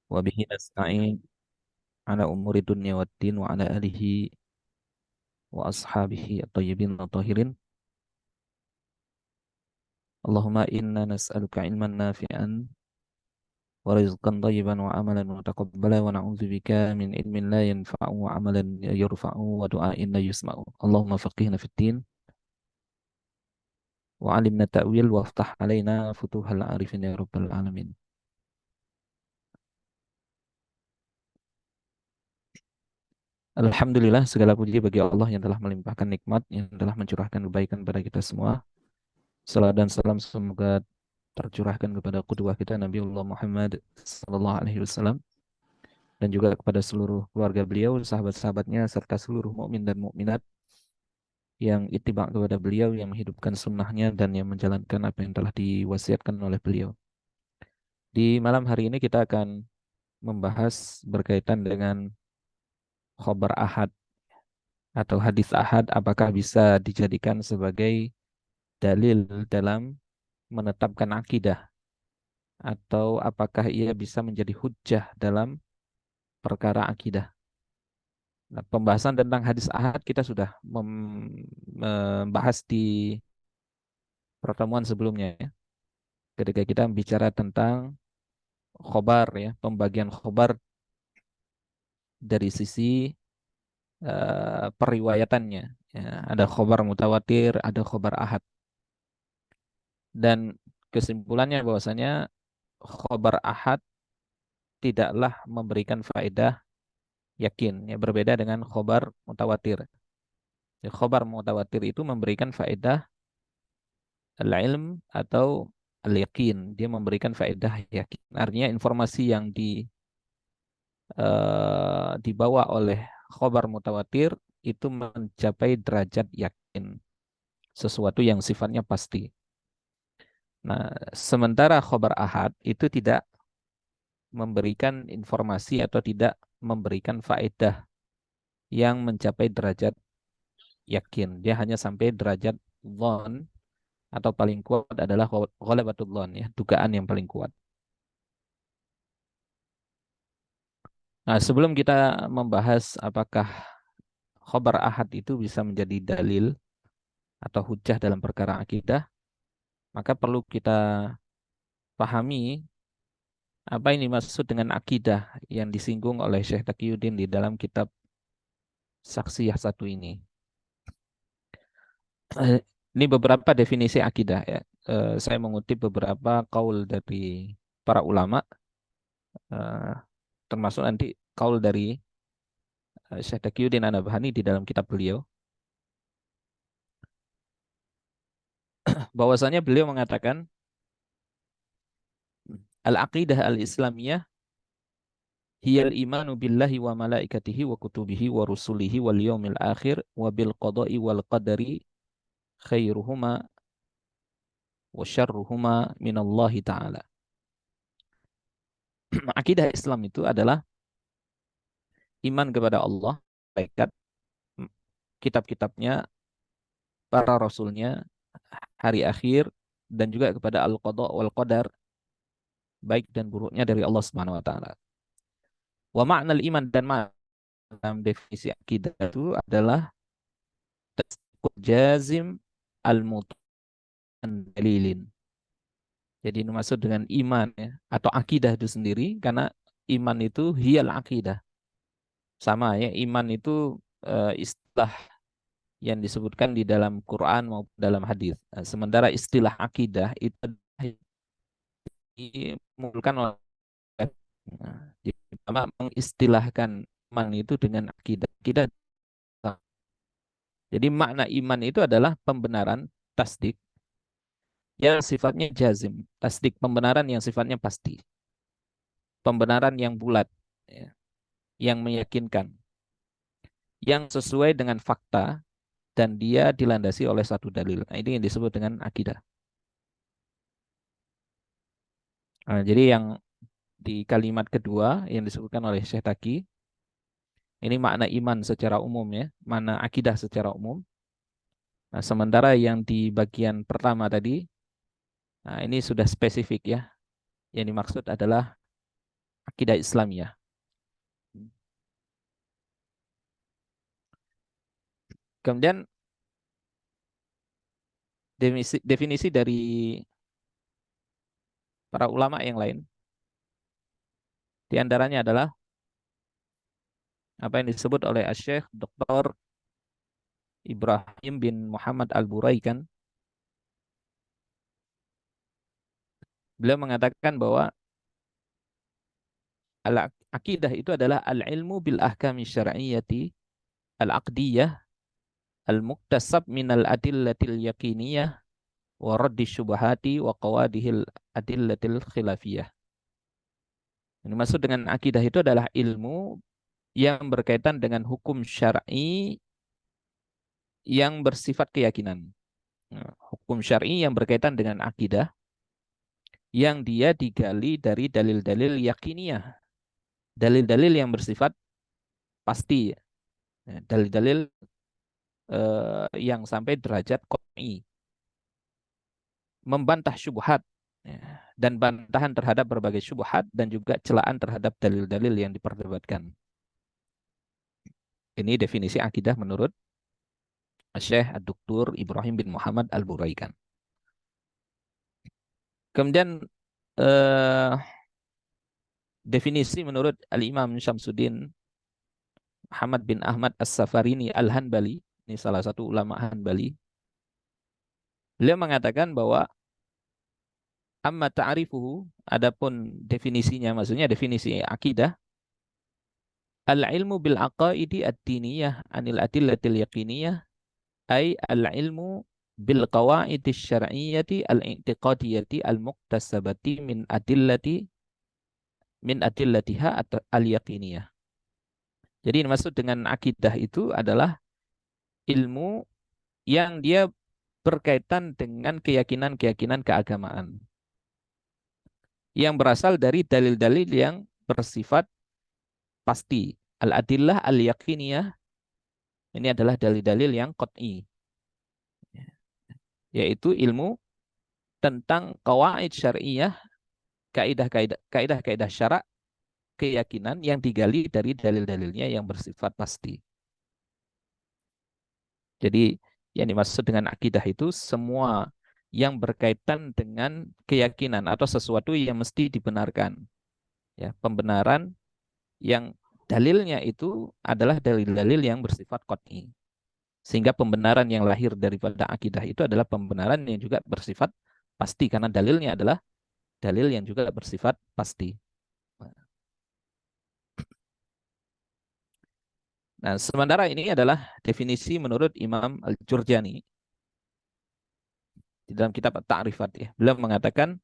wa bihi nasta'in ala umuri dunya waddin wa ala alihi wa ashabihi at-tayyibin at-tahirin. Allahumma inna nas'aluka ilman nafi'an wa rizqan thayyiban wa amalan mutaqabbala wa na'udzubika min ilmin la yanfa'u wa amalan yurfa'u wa du'ain la yusma'u. Allahumma faqihna fid din wa 'allimna ta'wil wa aftah alaina futuhal arifin ya rabbal alamin. Alhamdulillah, segala puji bagi Allah yang telah melimpahkan nikmat, yang telah mencurahkan kebaikan pada kita semua. Salam dan salam semoga tercurahkan kepada qudwah kita Nabiullah Muhammad sallallahu alaihi wasallam dan juga kepada seluruh keluarga beliau, sahabat-sahabatnya serta seluruh mukmin dan mukminat yang ittiba kepada beliau, yang menghidupkan sunnahnya dan yang menjalankan apa yang telah diwasiatkan oleh beliau. Di malam hari ini kita akan membahas berkaitan dengan khobar ahad atau hadis ahad, apakah bisa dijadikan sebagai dalil dalam menetapkan akidah atau apakah ia bisa menjadi hujjah dalam perkara akidah. Nah, pembahasan tentang hadis ahad kita sudah membahas di pertemuan sebelumnya ya. Ketika kita bicara tentang khobar ya, pembagian khobar dari sisi periwayatannya. Ya, ada khobar mutawatir, ada khobar ahad. Dan kesimpulannya bahwasanya khobar ahad tidaklah memberikan faedah yakin. Ya, berbeda dengan khobar mutawatir. Ya, khobar mutawatir itu memberikan faedah al-ilm atau al-yakin. Dia memberikan faedah yakin. Artinya informasi yang dibawa oleh khobar mutawatir itu mencapai derajat yakin. Sesuatu yang sifatnya pasti. Nah, sementara khobar ahad itu tidak memberikan informasi atau tidak memberikan faedah yang mencapai derajat yakin. Dia hanya sampai derajat dhon atau paling kuat adalah ghalabatul dhon ya, dugaan yang paling kuat. Nah, sebelum kita membahas apakah khobar ahad itu bisa menjadi dalil atau hujjah dalam perkara akidah, maka perlu kita pahami apa ini maksud dengan akidah yang disinggung oleh Syekh Taqiyuddin di dalam kitab Saksiyah satu ini. Ini beberapa definisi akidah ya. Saya mengutip beberapa kaul dari para ulama, eh, termasuk nanti kaul dari Syekh Taqiyuddin An-Nabhani di dalam kitab beliau, bahwasanya beliau mengatakan al-aqidah al-islamiyah hiyal imanu billahi wa malaikatihi wa kutubihi wa rusulihi wal yaumil akhir wa bil qada'i wal qadari khairuhuma wa syarruhuma minallahi ta'ala. Akidah Islam itu adalah iman kepada Allah, malaikat, kitab-kitabnya, para rasulnya, hari akhir, dan juga kepada al-qada wal qadar, baik dan buruknya dari Allah Subhanahu wa taala. Wa ma'nal iman dan dalam definisi akidah itu adalah tasdiqul jazim al-mut'an dalilin. Jadi ini maksud dengan iman ya, atau akidah itu sendiri, karena iman itu hiyal akidah. Sama ya, iman itu istilah yang disebutkan di dalam Quran maupun dalam hadis. Nah, sementara istilah akidah itu dimulakan oleh jadi pertama mengistilahkan iman itu dengan akidah. Akidah. Jadi makna iman itu adalah pembenaran tasdik yang sifatnya jazim, tasdik pembenaran yang sifatnya pasti, pembenaran yang bulat, ya, yang meyakinkan, yang sesuai dengan fakta dan dia dilandasi oleh satu dalil. Nah, ini yang disebut dengan akidah. Nah, jadi yang di kalimat kedua yang disebutkan oleh Syekh Taki, ini makna iman secara umum ya, makna akidah secara umum. Nah, sementara yang di bagian pertama tadi, nah ini sudah spesifik ya. Yang dimaksud adalah akidah Islamiyah. Kemudian definisi dari para ulama yang lain, di antaranya adalah apa yang disebut oleh Syekh Dr. Ibrahim bin Muhammad Al-Buraikan. Beliau mengatakan bahwa al-aqidah itu adalah al-ilmu bil ahkami syar'iyyati al-aqdiyah al-muktasab minal adillatil yakiniyah wa raddi syubhati wa qawadihil adillatil khilafiyah. Yang dimaksud dengan akidah itu adalah ilmu yang berkaitan dengan hukum syar'i yang bersifat keyakinan. Nah, hukum syar'i yang berkaitan dengan akidah yang dia digali dari dalil-dalil yakiniyah. Dalil-dalil yang bersifat pasti. Dalil-dalil yang sampai derajat qat'i. Membantah syubhat. Dan bantahan terhadap berbagai syubhat dan juga celaan terhadap dalil-dalil yang diperdebatkan. Ini definisi akidah menurut Syekh Dr. Ibrahim bin Muhammad Al-Buraikan. Kemudian definisi menurut Al-Imam Syamsuddin Muhammad bin Ahmad As-Safarini Al-Hanbali, ini salah satu ulama Hanbali. Beliau mengatakan bahwa amma ta'rifuhu, adapun definisinya, maksudnya definisi akidah, al-ilmu bil aqaidi ad-diniyah anil adillatil yaqiniyah, ay al-ilmu bil qawaidi syar'iyyati al-i'tiqadiyati al-muktasabati min adillatiha al-yaqiniyah. Jadi yang dimaksud dengan akidah itu adalah ilmu yang dia berkaitan dengan keyakinan-keyakinan keagamaan yang berasal dari dalil-dalil yang bersifat pasti. Al-adillah al-yaqiniyah ini adalah dalil-dalil yang qat'i, yaitu ilmu tentang qawaid syariah, kaidah-kaidah syarak keyakinan yang digali dari dalil-dalilnya yang bersifat pasti. Jadi yang dimaksud dengan akidah itu semua yang berkaitan dengan keyakinan atau sesuatu yang mesti dibenarkan. Ya, pembenaran yang dalilnya itu adalah dalil-dalil yang bersifat qat'i. Sehingga pembenaran yang lahir daripada akidah itu adalah pembenaran yang juga bersifat pasti karena dalilnya adalah dalil yang juga bersifat pasti. Nah, sementara ini adalah definisi menurut Imam Al-Jurjani di dalam kitab At-Ta'rifat ya. Beliau mengatakan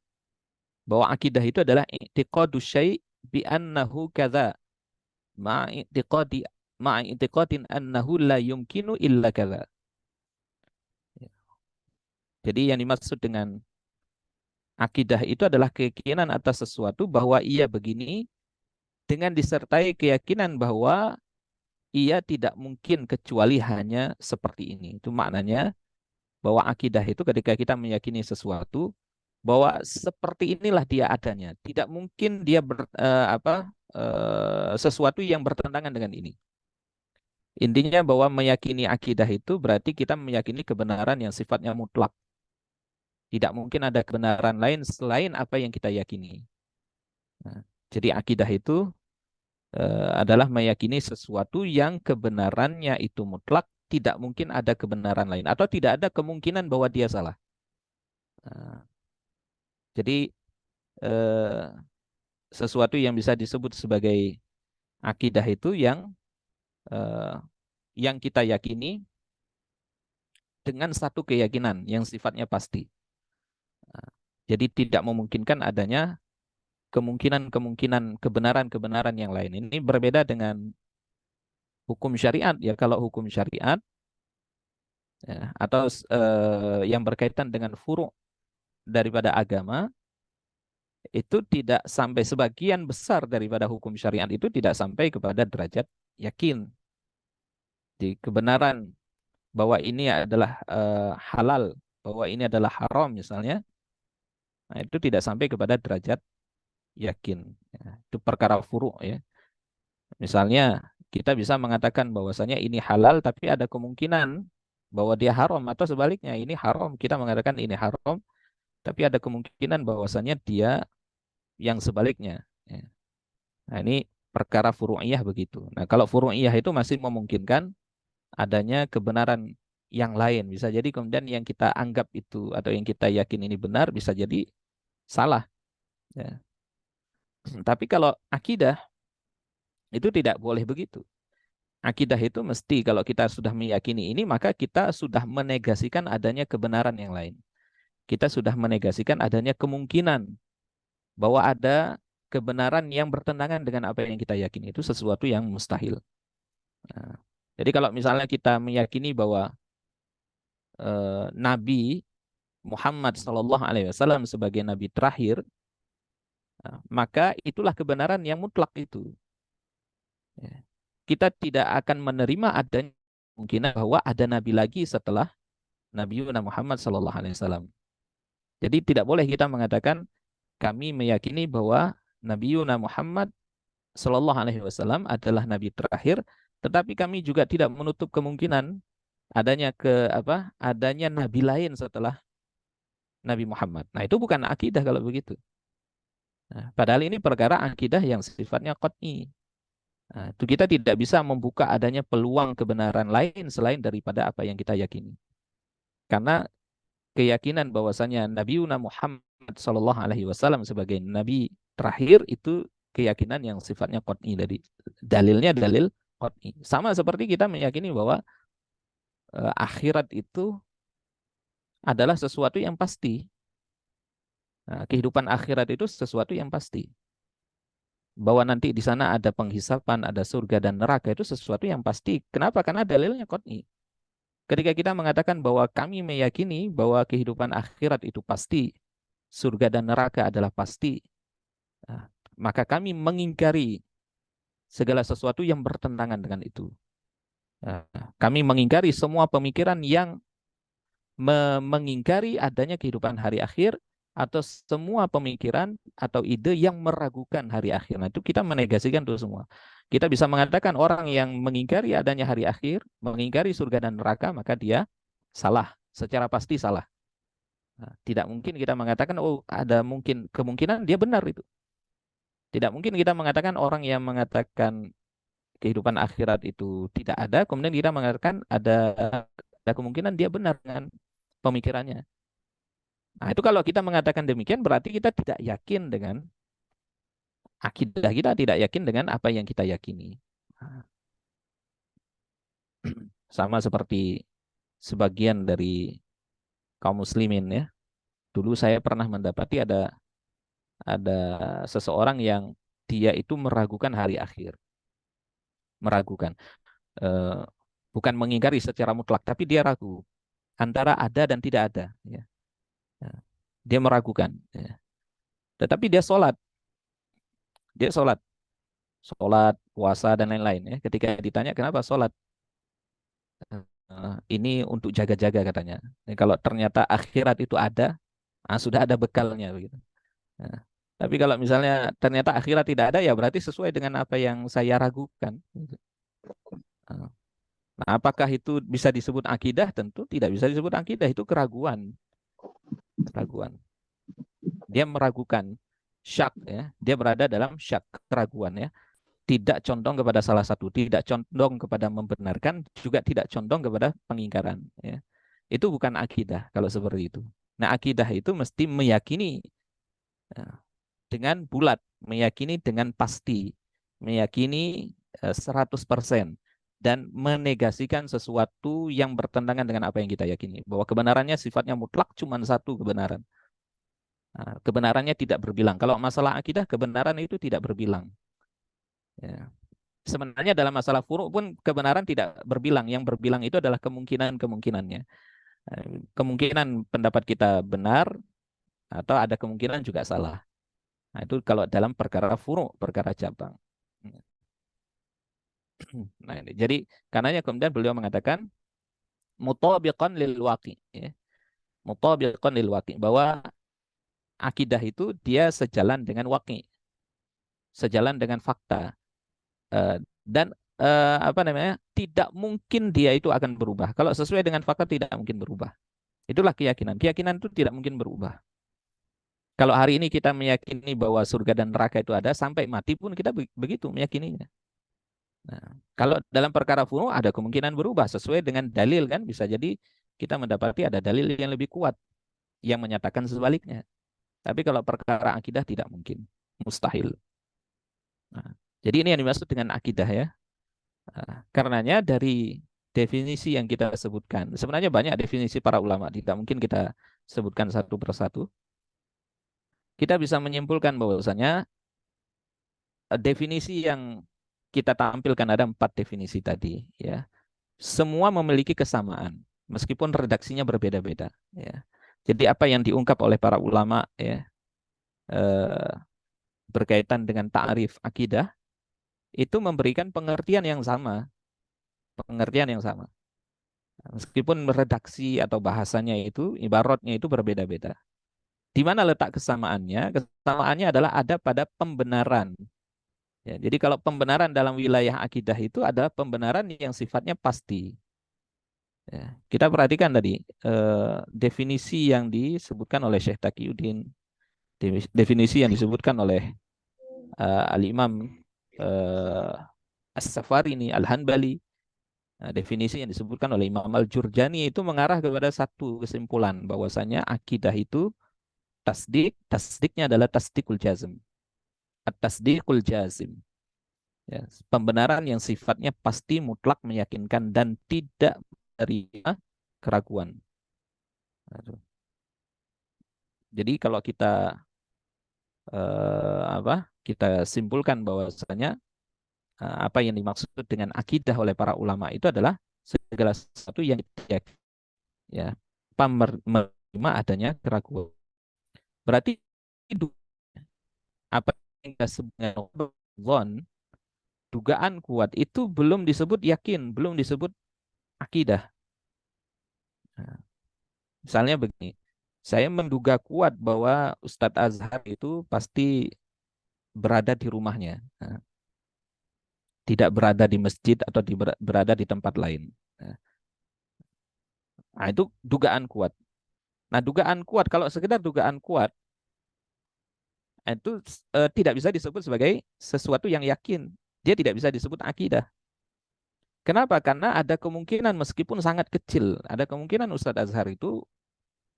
bahwa akidah itu adalah i'tiqadu syai' bi annahu kadza ma'i'tiqadin annahu la yumkinu illa kadza. Jadi yang dimaksud dengan akidah itu adalah keyakinan atas sesuatu bahwa ia begini dengan disertai keyakinan bahwa ia tidak mungkin kecuali hanya seperti ini. Itu maknanya bahwa akidah itu ketika kita meyakini sesuatu bahwa seperti inilah dia adanya. Tidak mungkin dia sesuatu yang bertentangan dengan ini. Intinya bahwa meyakini akidah itu berarti kita meyakini kebenaran yang sifatnya mutlak. Tidak mungkin ada kebenaran lain selain apa yang kita yakini. Nah, jadi akidah itu adalah meyakini sesuatu yang kebenarannya itu mutlak, tidak mungkin ada kebenaran lain atau tidak ada kemungkinan bahwa dia salah. Nah, jadi sesuatu yang bisa disebut sebagai akidah itu yang kita yakini dengan satu keyakinan yang sifatnya pasti. Nah, jadi tidak memungkinkan adanya kemungkinan-kemungkinan kebenaran-kebenaran yang lain. Ini berbeda dengan hukum syariat ya. Kalau hukum syariat ya, atau yang berkaitan dengan furu' daripada agama itu tidak sampai, sebagian besar daripada hukum syariat itu tidak sampai kepada derajat yakin di kebenaran bahwa ini adalah halal, bahwa ini adalah haram misalnya. Nah, itu tidak sampai kepada derajat yakin. Ya, itu perkara furu' ya. Misalnya kita bisa mengatakan bahwasanya ini halal tapi ada kemungkinan bahwa dia haram, atau sebaliknya ini haram kita mengatakan ini haram tapi ada kemungkinan bahwasanya dia yang sebaliknya. Ya. Nah, ini perkara furu'iyah begitu. Nah, kalau furu'iyah itu masih memungkinkan adanya kebenaran yang lain. Bisa jadi kemudian yang kita anggap itu atau yang kita yakin ini benar bisa jadi salah. Ya. Tapi kalau akidah itu tidak boleh begitu. Akidah itu mesti kalau kita sudah meyakini ini maka kita sudah menegasikan adanya kebenaran yang lain. Kita sudah menegasikan adanya kemungkinan bahwa ada kebenaran yang bertentangan dengan apa yang kita yakini. Itu sesuatu yang mustahil. Nah, jadi kalau misalnya kita meyakini bahwa Nabi Muhammad SAW sebagai Nabi terakhir, maka itulah kebenaran yang mutlak itu. Ya. Kita tidak akan menerima adanya kemungkinan bahwa ada Nabi lagi setelah Nabi Muhammad SAW. Jadi tidak boleh kita mengatakan kami meyakini bahwa Nabi Muhammad SAW adalah Nabi terakhir, tetapi kami juga tidak menutup kemungkinan adanya Nabi lain setelah Nabi Muhammad. Nah itu bukan akidah kalau begitu. Nah, padahal ini perkara akidah yang sifatnya qat'i. Nah, itu kita tidak bisa membuka adanya peluang kebenaran lain selain daripada apa yang kita yakini. Karena keyakinan bahwasanya Nabi Muhammad SAW sebagai Nabi terakhir itu keyakinan yang sifatnya qat'i. Dari dalilnya dalil qat'i. Sama seperti kita meyakini bahwa akhirat itu adalah sesuatu yang pasti. Nah, kehidupan akhirat itu sesuatu yang pasti. Bahwa nanti di sana ada penghisapan, ada surga dan neraka itu sesuatu yang pasti. Kenapa? Karena dalilnya qat'i. Ketika kita mengatakan bahwa kami meyakini bahwa kehidupan akhirat itu pasti, surga dan neraka adalah pasti, nah, maka kami mengingkari segala sesuatu yang bertentangan dengan itu. Nah, kami mengingkari semua pemikiran yang mengingkari adanya kehidupan hari akhir atau semua pemikiran atau ide yang meragukan hari akhir. Nah, itu kita menegasikan itu semua. Kita bisa mengatakan orang yang mengingkari adanya hari akhir, mengingkari surga dan neraka, maka dia salah, secara pasti salah. Nah, tidak mungkin kita mengatakan, oh ada mungkin kemungkinan dia benar itu. Tidak mungkin kita mengatakan orang yang mengatakan kehidupan akhirat itu tidak ada, kemudian kita mengatakan ada kemungkinan dia benar dengan pemikirannya. Nah, itu kalau kita mengatakan demikian berarti kita tidak yakin dengan akidah, kita tidak yakin dengan apa yang kita yakini. Nah, sama seperti sebagian dari kaum muslimin ya. Dulu saya pernah mendapati ada seseorang yang dia itu meragukan hari akhir, meragukan. Eh, Bukan mengingkari secara mutlak, tapi dia ragu antara ada dan tidak ada. Ya. Nah, dia meragukan. Ya. Tetapi dia sholat, puasa dan lain-lain. Ya. Ketika ditanya kenapa sholat, ini untuk jaga-jaga katanya. Jadi kalau ternyata akhirat itu ada, sudah ada bekalnya begitu. Nah, tapi kalau misalnya ternyata akhirat tidak ada, ya berarti sesuai dengan apa yang saya ragukan. Nah, apakah itu bisa disebut akidah? Tentu tidak bisa disebut akidah. Itu keraguan, keraguan. Dia meragukan, syak ya. Dia berada dalam syak, keraguan ya. Tidak condong kepada salah satu, tidak condong kepada membenarkan, juga tidak condong kepada pengingkaran. Ya. Itu bukan akidah kalau seperti itu. Nah, akidah itu mesti meyakini ya, dengan bulat, meyakini dengan pasti, meyakini 100% dan menegasikan sesuatu yang bertentangan dengan apa yang kita yakini. Bahwa kebenarannya sifatnya mutlak, cuma satu kebenaran. Nah, kebenarannya tidak berbilang. Kalau masalah akidah, kebenaran itu tidak berbilang. Ya. Sebenarnya dalam masalah furu' pun kebenaran tidak berbilang. Yang berbilang itu adalah kemungkinan-kemungkinannya. Kemungkinan pendapat kita benar atau ada kemungkinan juga salah. Nah, itu kalau dalam perkara furu', perkara cabang. Nah, ini. Jadi karenanya kemudian beliau mengatakan mutabiqan lil waqi, ya. Mutabiqan lil waqi, bahwa akidah itu dia sejalan dengan waqi, sejalan dengan fakta. Dan apa namanya, tidak mungkin dia itu akan berubah. Kalau sesuai dengan fakta tidak mungkin berubah. Itulah keyakinan. Keyakinan itu tidak mungkin berubah. Kalau hari ini kita meyakini bahwa surga dan neraka itu ada, sampai mati pun kita begitu meyakininya. Nah, kalau dalam perkara furu ada kemungkinan berubah sesuai dengan dalil kan, bisa jadi kita mendapati ada dalil yang lebih kuat yang menyatakan sebaliknya. Tapi kalau perkara akidah tidak mungkin, mustahil. Nah, jadi ini yang dimaksud dengan akidah ya. Nah, karenanya dari definisi yang kita sebutkan, sebenarnya banyak definisi para ulama, tidak mungkin kita sebutkan satu persatu. Kita bisa menyimpulkan bahwasanya definisi yang kita tampilkan ada 4 definisi tadi ya. Semua memiliki kesamaan meskipun redaksinya berbeda-beda ya. Jadi apa yang diungkap oleh para ulama ya eh, berkaitan dengan ta'rif akidah itu memberikan pengertian yang sama, pengertian yang sama. Meskipun redaksi atau bahasanya itu, ibaratnya itu berbeda-beda. Di mana letak kesamaannya? Kesamaannya adalah ada pada pembenaran. Ya, jadi kalau pembenaran dalam wilayah akidah itu adalah pembenaran yang sifatnya pasti. Ya, kita perhatikan tadi definisi yang disebutkan oleh Syekh Taqiyuddin, definisi yang disebutkan oleh Al-Imam uh, As-Safarini Al-Hanbali, definisi yang disebutkan oleh Imam Al-Jurjani itu mengarah kepada satu kesimpulan bahwasanya akidah itu tasdik, tasdiknya adalah tasdikul jazm. At-tasdikul jazim. Ya, pembenaran yang sifatnya pasti, mutlak, meyakinkan dan tidak menerima keraguan. Jadi kalau kita kita simpulkan bahwasanya apa yang dimaksud dengan akidah oleh para ulama itu adalah segala sesuatu yang ya menerima adanya keraguan. Berarti apa yang kita sebut dengan dugaan kuat itu belum disebut yakin, belum disebut akidah. Nah, misalnya begini, saya menduga kuat bahwa Ustadz Azhar itu pasti berada di rumahnya, nah, tidak berada di masjid atau berada di tempat lain. Nah, itu dugaan kuat. Nah, dugaan kuat, kalau sekedar dugaan kuat, itu tidak bisa disebut sebagai sesuatu yang yakin. Dia tidak bisa disebut akidah. Kenapa? Karena ada kemungkinan meskipun sangat kecil, ada kemungkinan Ustadz Azhar itu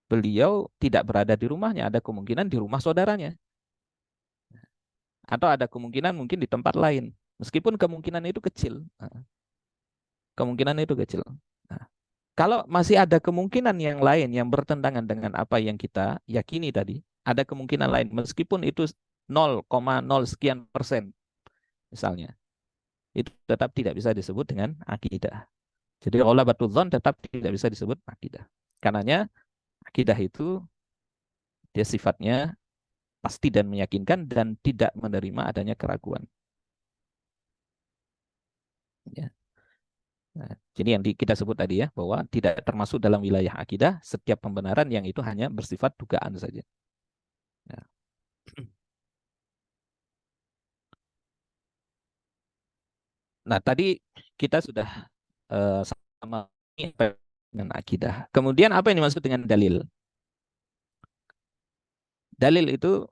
beliau tidak berada di rumahnya, ada kemungkinan di rumah saudaranya. Atau ada kemungkinan mungkin di tempat lain. Meskipun kemungkinan itu kecil. Nah, kemungkinan itu kecil. Nah, kalau masih ada kemungkinan yang lain yang bertentangan dengan apa yang kita yakini tadi, ada kemungkinan lain meskipun itu 0,0 sekian persen misalnya, itu tetap tidak bisa disebut dengan akidah. Jadi ghalabatul dzan tetap tidak bisa disebut akidah. Karenanya akidah itu dia sifatnya pasti dan meyakinkan dan tidak menerima adanya keraguan. Ya. Nah, jadi yang kita sebut tadi ya, bahwa tidak termasuk dalam wilayah akidah setiap pembenaran yang itu hanya bersifat dugaan saja. Ya. Nah, tadi kita sudah sama dengan akidah. Kemudian apa yang dimaksud dengan dalil? Dalil itu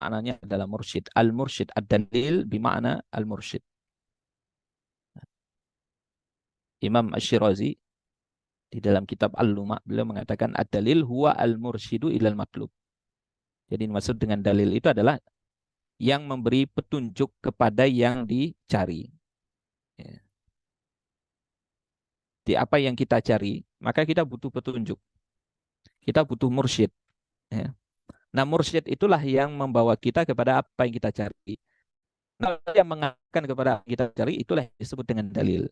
maknanya adalah mursyid. Al-mursyid, ad-dalil bima'na al-mursyid. Imam Ash-Shirazi di dalam kitab Al-Luma beliau mengatakan ad-dalil huwa al-mursyidu ilal matlub. Jadi maksud dengan dalil itu adalah yang memberi petunjuk kepada yang dicari. Ya. Di apa yang kita cari, maka kita butuh petunjuk. Kita butuh mursyid. Ya. Nah, mursyid itulah yang membawa kita kepada apa yang kita cari. Nah, yang mengatakan kepada apa yang kita cari, itulah yang disebut dengan dalil.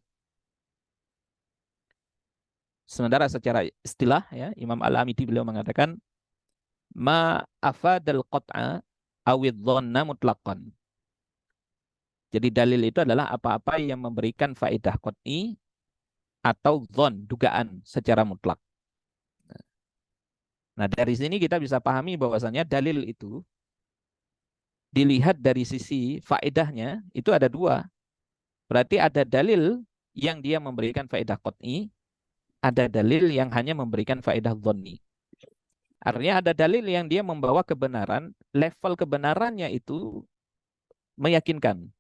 Sementara secara istilah, ya, Imam Al-Amidi beliau mengatakan, ma afadal qat'a awid dhanna mutlaqan. Jadi dalil itu adalah apa-apa yang memberikan faedah qat'i atau dhon, dugaan secara mutlak. Nah, dari sini kita bisa pahami bahwasanya dalil itu dilihat dari sisi faedahnya itu ada dua. Berarti ada dalil yang dia memberikan faedah qat'i, ada dalil yang hanya memberikan faedah dhanni. Artinya ada dalil yang dia membawa kebenaran, level kebenarannya itu meyakinkan.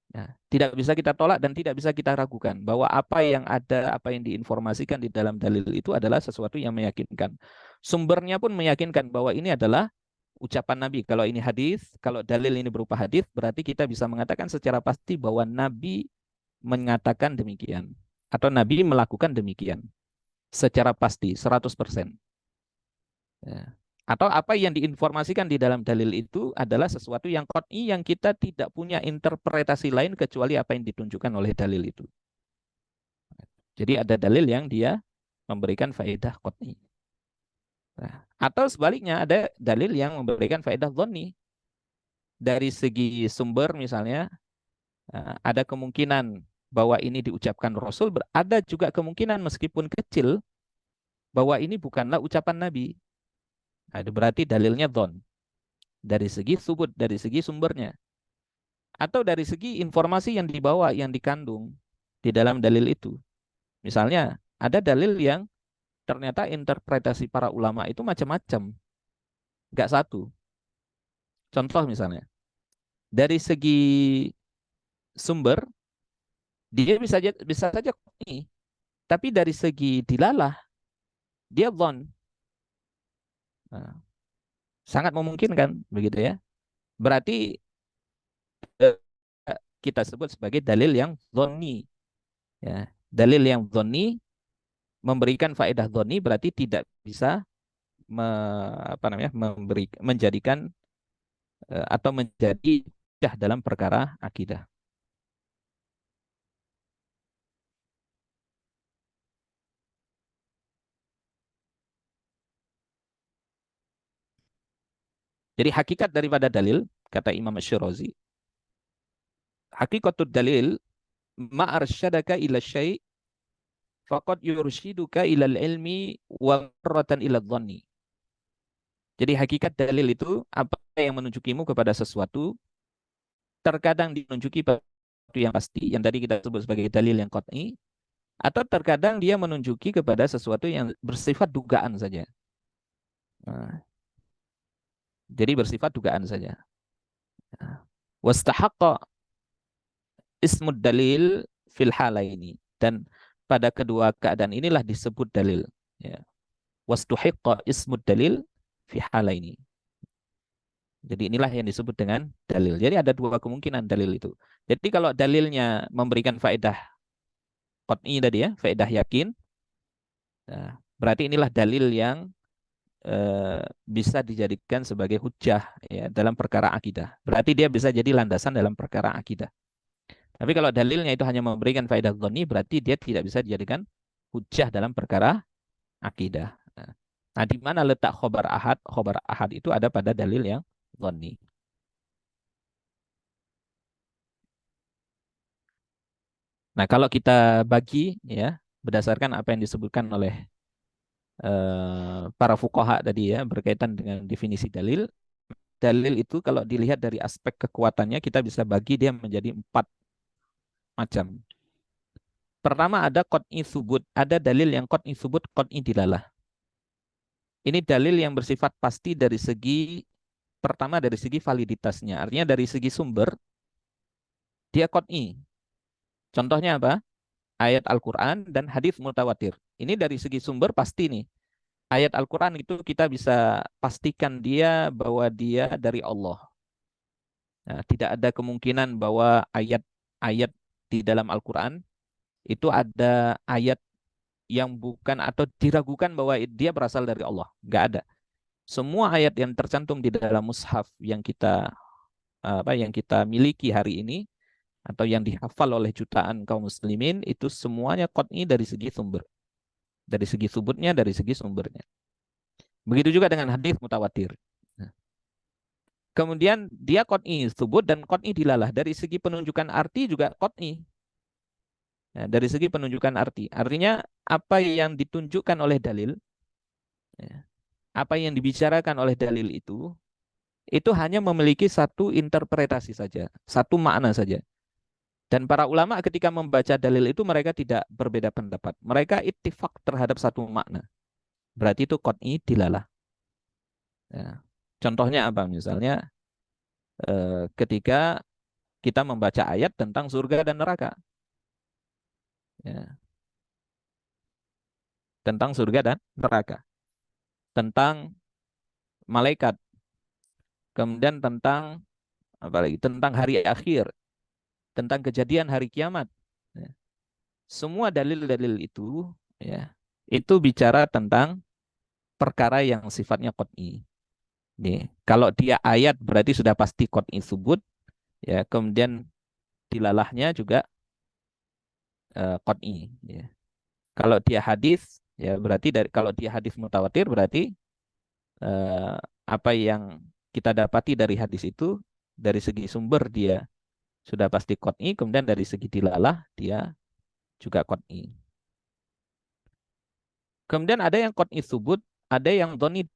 Ya, tidak bisa kita tolak dan tidak bisa kita ragukan bahwa apa yang ada, apa yang diinformasikan di dalam dalil itu adalah sesuatu yang meyakinkan. Sumbernya pun meyakinkan bahwa ini adalah ucapan Nabi. Kalau ini hadis, kalau dalil ini berupa hadis, berarti kita bisa mengatakan secara pasti bahwa Nabi mengatakan demikian atau Nabi melakukan demikian secara pasti 100%. Ya. Atau apa yang diinformasikan di dalam dalil itu adalah sesuatu yang qat'i yang kita tidak punya interpretasi lain kecuali apa yang ditunjukkan oleh dalil itu. Jadi ada dalil yang dia memberikan faedah qat'i. Nah, atau sebaliknya ada dalil yang memberikan faedah dhanni. Dari segi sumber misalnya ada kemungkinan bahwa ini diucapkan Rasul, ada juga kemungkinan meskipun kecil bahwa ini bukanlah ucapan Nabi. Nah, itu berarti dalilnya dhon. Dari segi subut, dari segi sumbernya. Atau dari segi informasi yang dibawa, yang dikandung di dalam dalil itu. Misalnya, ada dalil yang ternyata interpretasi para ulama itu macam-macam. Nggak satu. Contoh misalnya, dari segi sumber, dia bisa saja ini. Tapi dari segi dilalah, dia dhon. Nah, sangat memungkinkan, begitu ya. Berarti eh, kita sebut sebagai dalil yang dhonni. Ya. Dalil yang dhonni memberikan faedah dhonni berarti tidak bisa menjadikan atau menjadi hujjah dalam perkara akidah. Jadi hakikat daripada dalil, kata Imam Syirazi, hakikatud dalil ma'arsyadaka ila syai' faqad yurshiduka ilal ilmi wa marratan ila dhanni. Jadi hakikat dalil itu apa yang menunjukimu kepada sesuatu, terkadang menunjuki sesuatu yang pasti, yang tadi kita sebut sebagai dalil yang qat'i, atau terkadang dia menunjuki kepada sesuatu yang bersifat dugaan saja. Nah, jadi bersifat dugaan saja. Wastahaqqa ismud dalil fil halaini. Dan pada kedua keadaan inilah disebut dalil. Ya. Wastuhiqqa ismud dalil fi halaini. Jadi inilah yang disebut dengan dalil. Jadi ada dua kemungkinan dalil itu. Jadi kalau dalilnya memberikan faedah qat'i tadi ya, faedah yakin, nah, berarti inilah dalil yang bisa dijadikan sebagai hujjah ya, dalam perkara akidah. Berarti dia bisa jadi landasan dalam perkara akidah. Tapi kalau dalilnya itu hanya memberikan faedah dhanni, berarti dia tidak bisa dijadikan hujjah dalam perkara akidah. Nah, di mana letak khobar ahad? Khobar ahad itu ada pada dalil yang dhanni. Nah, kalau kita bagi ya berdasarkan apa yang disebutkan oleh para fuqaha tadi ya berkaitan dengan definisi dalil, dalil itu kalau dilihat dari aspek kekuatannya kita bisa bagi dia menjadi 4 macam. Pertama ada qat'i subut, ada dalil yang qat'i subut, qat'i dilalah. Ini dalil yang bersifat pasti dari segi pertama dari segi validitasnya. Artinya dari segi sumber dia qat'i. Contohnya apa? Ayat Al-Qur'an dan hadis mutawatir. Ini dari segi sumber pasti nih. Ayat Al-Qur'an itu kita bisa pastikan dia bahwa dia dari Allah. Nah, tidak ada kemungkinan bahwa ayat-ayat di dalam Al-Qur'an itu ada ayat yang bukan atau diragukan bahwa dia berasal dari Allah. Nggak ada. Semua ayat yang tercantum di dalam mushaf yang kita miliki hari ini atau yang dihafal oleh jutaan kaum muslimin itu semuanya qat'i dari segi sumber. Dari segi subutnya, dari segi sumbernya. Begitu juga dengan hadis mutawatir. Nah, kemudian dia qat'i subut dan qat'i dilalah. Dari segi penunjukan arti juga qat'i. Nah, dari segi penunjukan arti. Artinya apa yang ditunjukkan oleh dalil, ya, apa yang dibicarakan oleh dalil itu hanya memiliki satu interpretasi saja, satu makna saja. Dan para ulama ketika membaca dalil itu mereka tidak berbeda pendapat. Mereka ittifaq terhadap satu makna. Berarti itu qat'i dilalah. Ya. Contohnya apa? Misalnya ketika kita membaca ayat tentang surga dan neraka. Ya. Tentang surga dan neraka. Tentang malaikat. Kemudian tentang apalagi? Tentang hari akhir. Tentang kejadian hari kiamat. Ya. Semua dalil-dalil itu ya, itu bicara tentang perkara yang sifatnya qat'i. Nih, kalau dia ayat berarti sudah pasti qat'i subut ya, kemudian dilalahnya juga qat'i ya. Kalau dia hadis ya berarti kalau dia hadis mutawatir berarti eh, apa yang kita dapati dari hadis itu dari segi sumber dia sudah pasti qat'i, kemudian dari segi dilalah dia juga qat'i. Kemudian ada yang qat'i subut, ada yang dhoni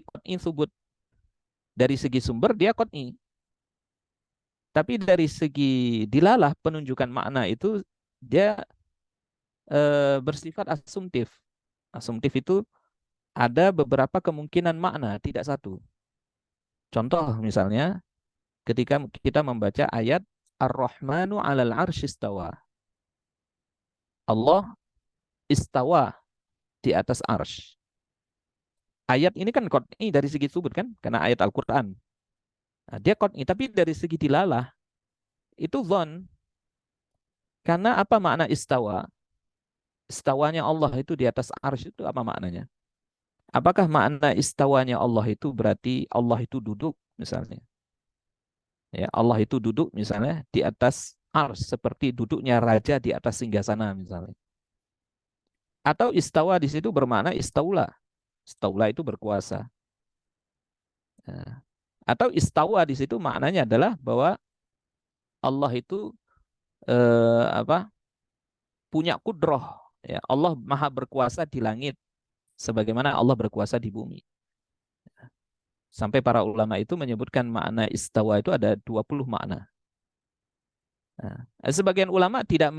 qat'i subut. Dari segi sumber dia qat'i. Tapi dari segi dilalah penunjukan makna itu dia bersifat asumtif. Asumtif itu ada beberapa kemungkinan makna, tidak satu. Contoh misalnya ketika kita membaca ayat Ar-Rahmanu 'alal 'arsy istawa. Allah istawa di atas arsy. Ayat ini kan qat'i dari segi subut kan karena ayat Al-Qur'an. Nah, dia qat'i tapi dari segi dilalah itu dhon. Karena apa makna istawa? Istawanya Allah itu di atas arsy itu apa maknanya? Apakah makna istawanya Allah itu berarti Allah itu duduk misalnya? Ya, Allah itu duduk misalnya di atas arsy seperti duduknya raja di atas singgasana misalnya. Atau istawa di situ bermakna istaula. Istaula itu berkuasa. Nah, atau istawa di situ maknanya adalah bahwa Allah itu apa? Punya kudroh. Ya, Allah maha berkuasa di langit sebagaimana Allah berkuasa di bumi. Sampai para ulama itu menyebutkan makna istawa itu ada 20 makna. Nah, sebagian ulama tidak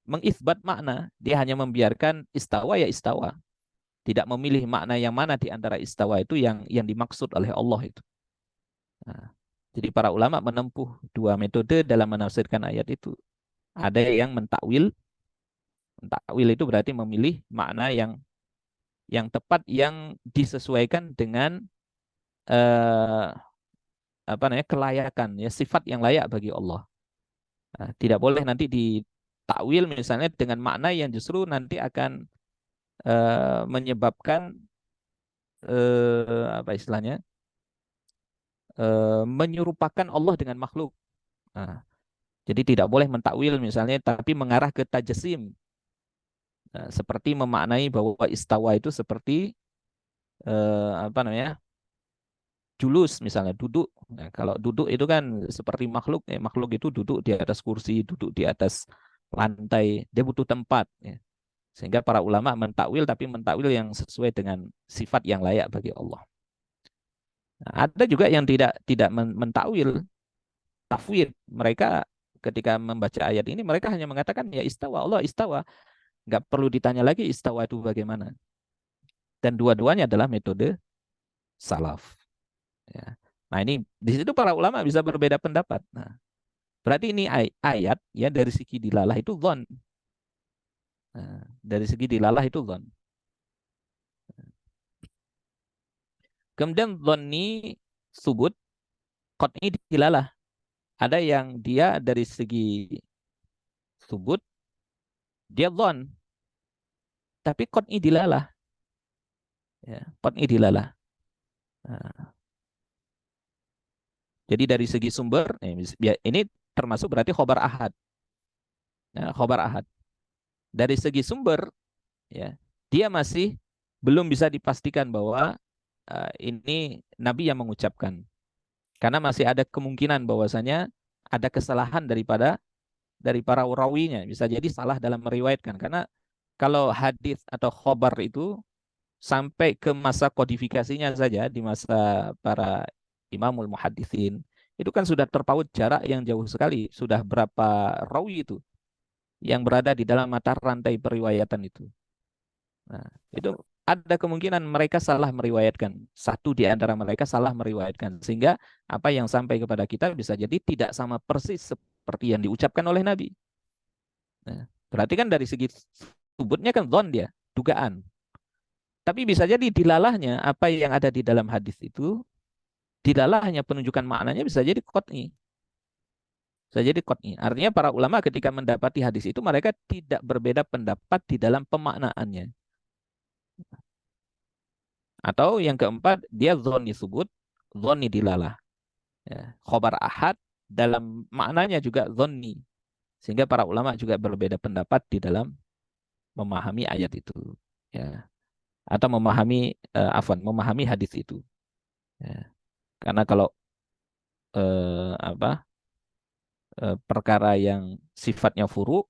mengisbat makna, dia hanya membiarkan istawa ya istawa. Tidak memilih makna yang mana di antara istawa itu yang dimaksud oleh Allah itu. Nah, jadi para ulama menempuh dua metode dalam menafsirkan ayat itu. Ada yang mentakwil, mentakwil itu berarti memilih makna yang tepat yang disesuaikan dengan eh, apa namanya kelayakan ya sifat yang layak bagi Allah. Nah, tidak boleh nanti ditakwil misalnya dengan makna yang justru nanti akan menyebabkan apa istilahnya menyerupakan Allah dengan makhluk. Nah, jadi tidak boleh mentakwil misalnya tapi mengarah ke tajsim. Nah, seperti memaknai bahwa istawa itu seperti apa namanya julus misalnya duduk. Nah, kalau duduk itu kan seperti makhluk, ya, makhluk itu duduk di atas kursi, duduk di atas lantai, dia butuh tempat. Ya. Sehingga para ulama mentakwil tapi mentakwil yang sesuai dengan sifat yang layak bagi Allah. Nah, ada juga yang tidak mentakwil, tafwid. Mereka ketika membaca ayat ini mereka hanya mengatakan ya istawa, Allah istawa. Nggak perlu ditanya lagi istawa itu bagaimana. Dan dua-duanya adalah metode salaf. Ya. Nah ini di situ para ulama bisa berbeda pendapat. Nah, berarti ini ayat ya dari segi dilalah itu dhon. Nah, dari segi dilalah itu dhon. Kemudian dhonni subut qat'i dilalah. Ada yang dia dari segi subut dia dhon, tapi qat'i dilalah. Ya, qat'i dilalah. Nah, jadi dari segi sumber ini termasuk berarti khobar ahad. Nah, khobar ahad. Dari segi sumber ya dia masih belum bisa dipastikan bahwa ini Nabi yang mengucapkan karena masih ada kemungkinan bahwasanya ada kesalahan dari para rawinya bisa jadi salah dalam meriwayatkan karena kalau hadis atau khobar itu sampai ke masa kodifikasinya saja di masa para imamul muhaditsin itu kan sudah terpaut jarak yang jauh sekali, sudah berapa rawi itu yang berada di dalam mata rantai periwayatan itu. Nah, itu ada kemungkinan mereka salah meriwayatkan. Satu di antara mereka salah meriwayatkan. Sehingga apa yang sampai kepada kita bisa jadi tidak sama persis seperti yang diucapkan oleh Nabi. Nah, berarti kan dari segi subutnya kan dhon dia, dugaan. Tapi bisa jadi dilalahnya apa yang ada di dalam hadis itu, dilalahnya penunjukan maknanya bisa jadi qot'i. Bisa jadi qot'i. Artinya para ulama ketika mendapati hadis itu mereka tidak berbeda pendapat di dalam pemaknaannya. Atau yang keempat, dia dhoni subut, dhoni dilalah. Ya. Khobar ahad dalam maknanya juga dhoni. Sehingga para ulama juga berbeda pendapat di dalam memahami ayat itu. Ya. Atau memahami hadis itu. Ya. Karena kalau perkara yang sifatnya furu,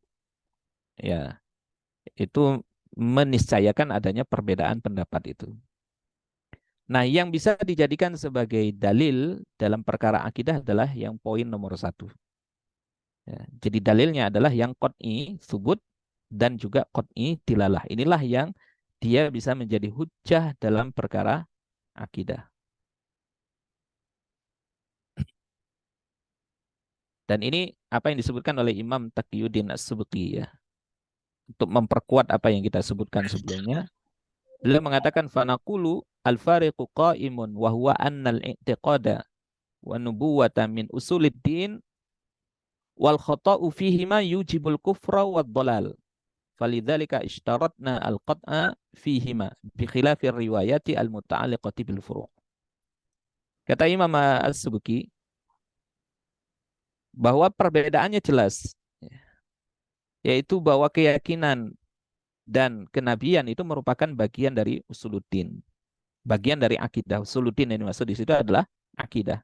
ya itu meniscayakan adanya perbedaan pendapat itu. Nah, yang bisa dijadikan sebagai dalil dalam perkara akidah adalah yang poin nomor 1. Ya, jadi dalilnya adalah yang qot'i subut dan juga qot'i dilalah. Inilah yang dia bisa menjadi hujjah dalam perkara akidah. Dan ini apa yang disebutkan oleh Imam Taqiyuddin As-Subki ya. Untuk memperkuat apa yang kita sebutkan sebelumnya. Beliau mengatakan fanaqulu al-fariqu qa'imun wa huwa annal i'tiqada wa nubuwata min usuliddin wal khata'u fihima yujibul kufra wad dhalal. Falidzalika ishtaratna al-qat'a fihima bi khilafir riwayati al-muta'alliqati bil furu'. Kata Imam As-Subki bahwa perbedaannya jelas, yaitu bahwa keyakinan dan kenabian itu merupakan bagian dari usuluddin. Bagian dari akidah. Usuluddin yang dimaksud di situ adalah akidah.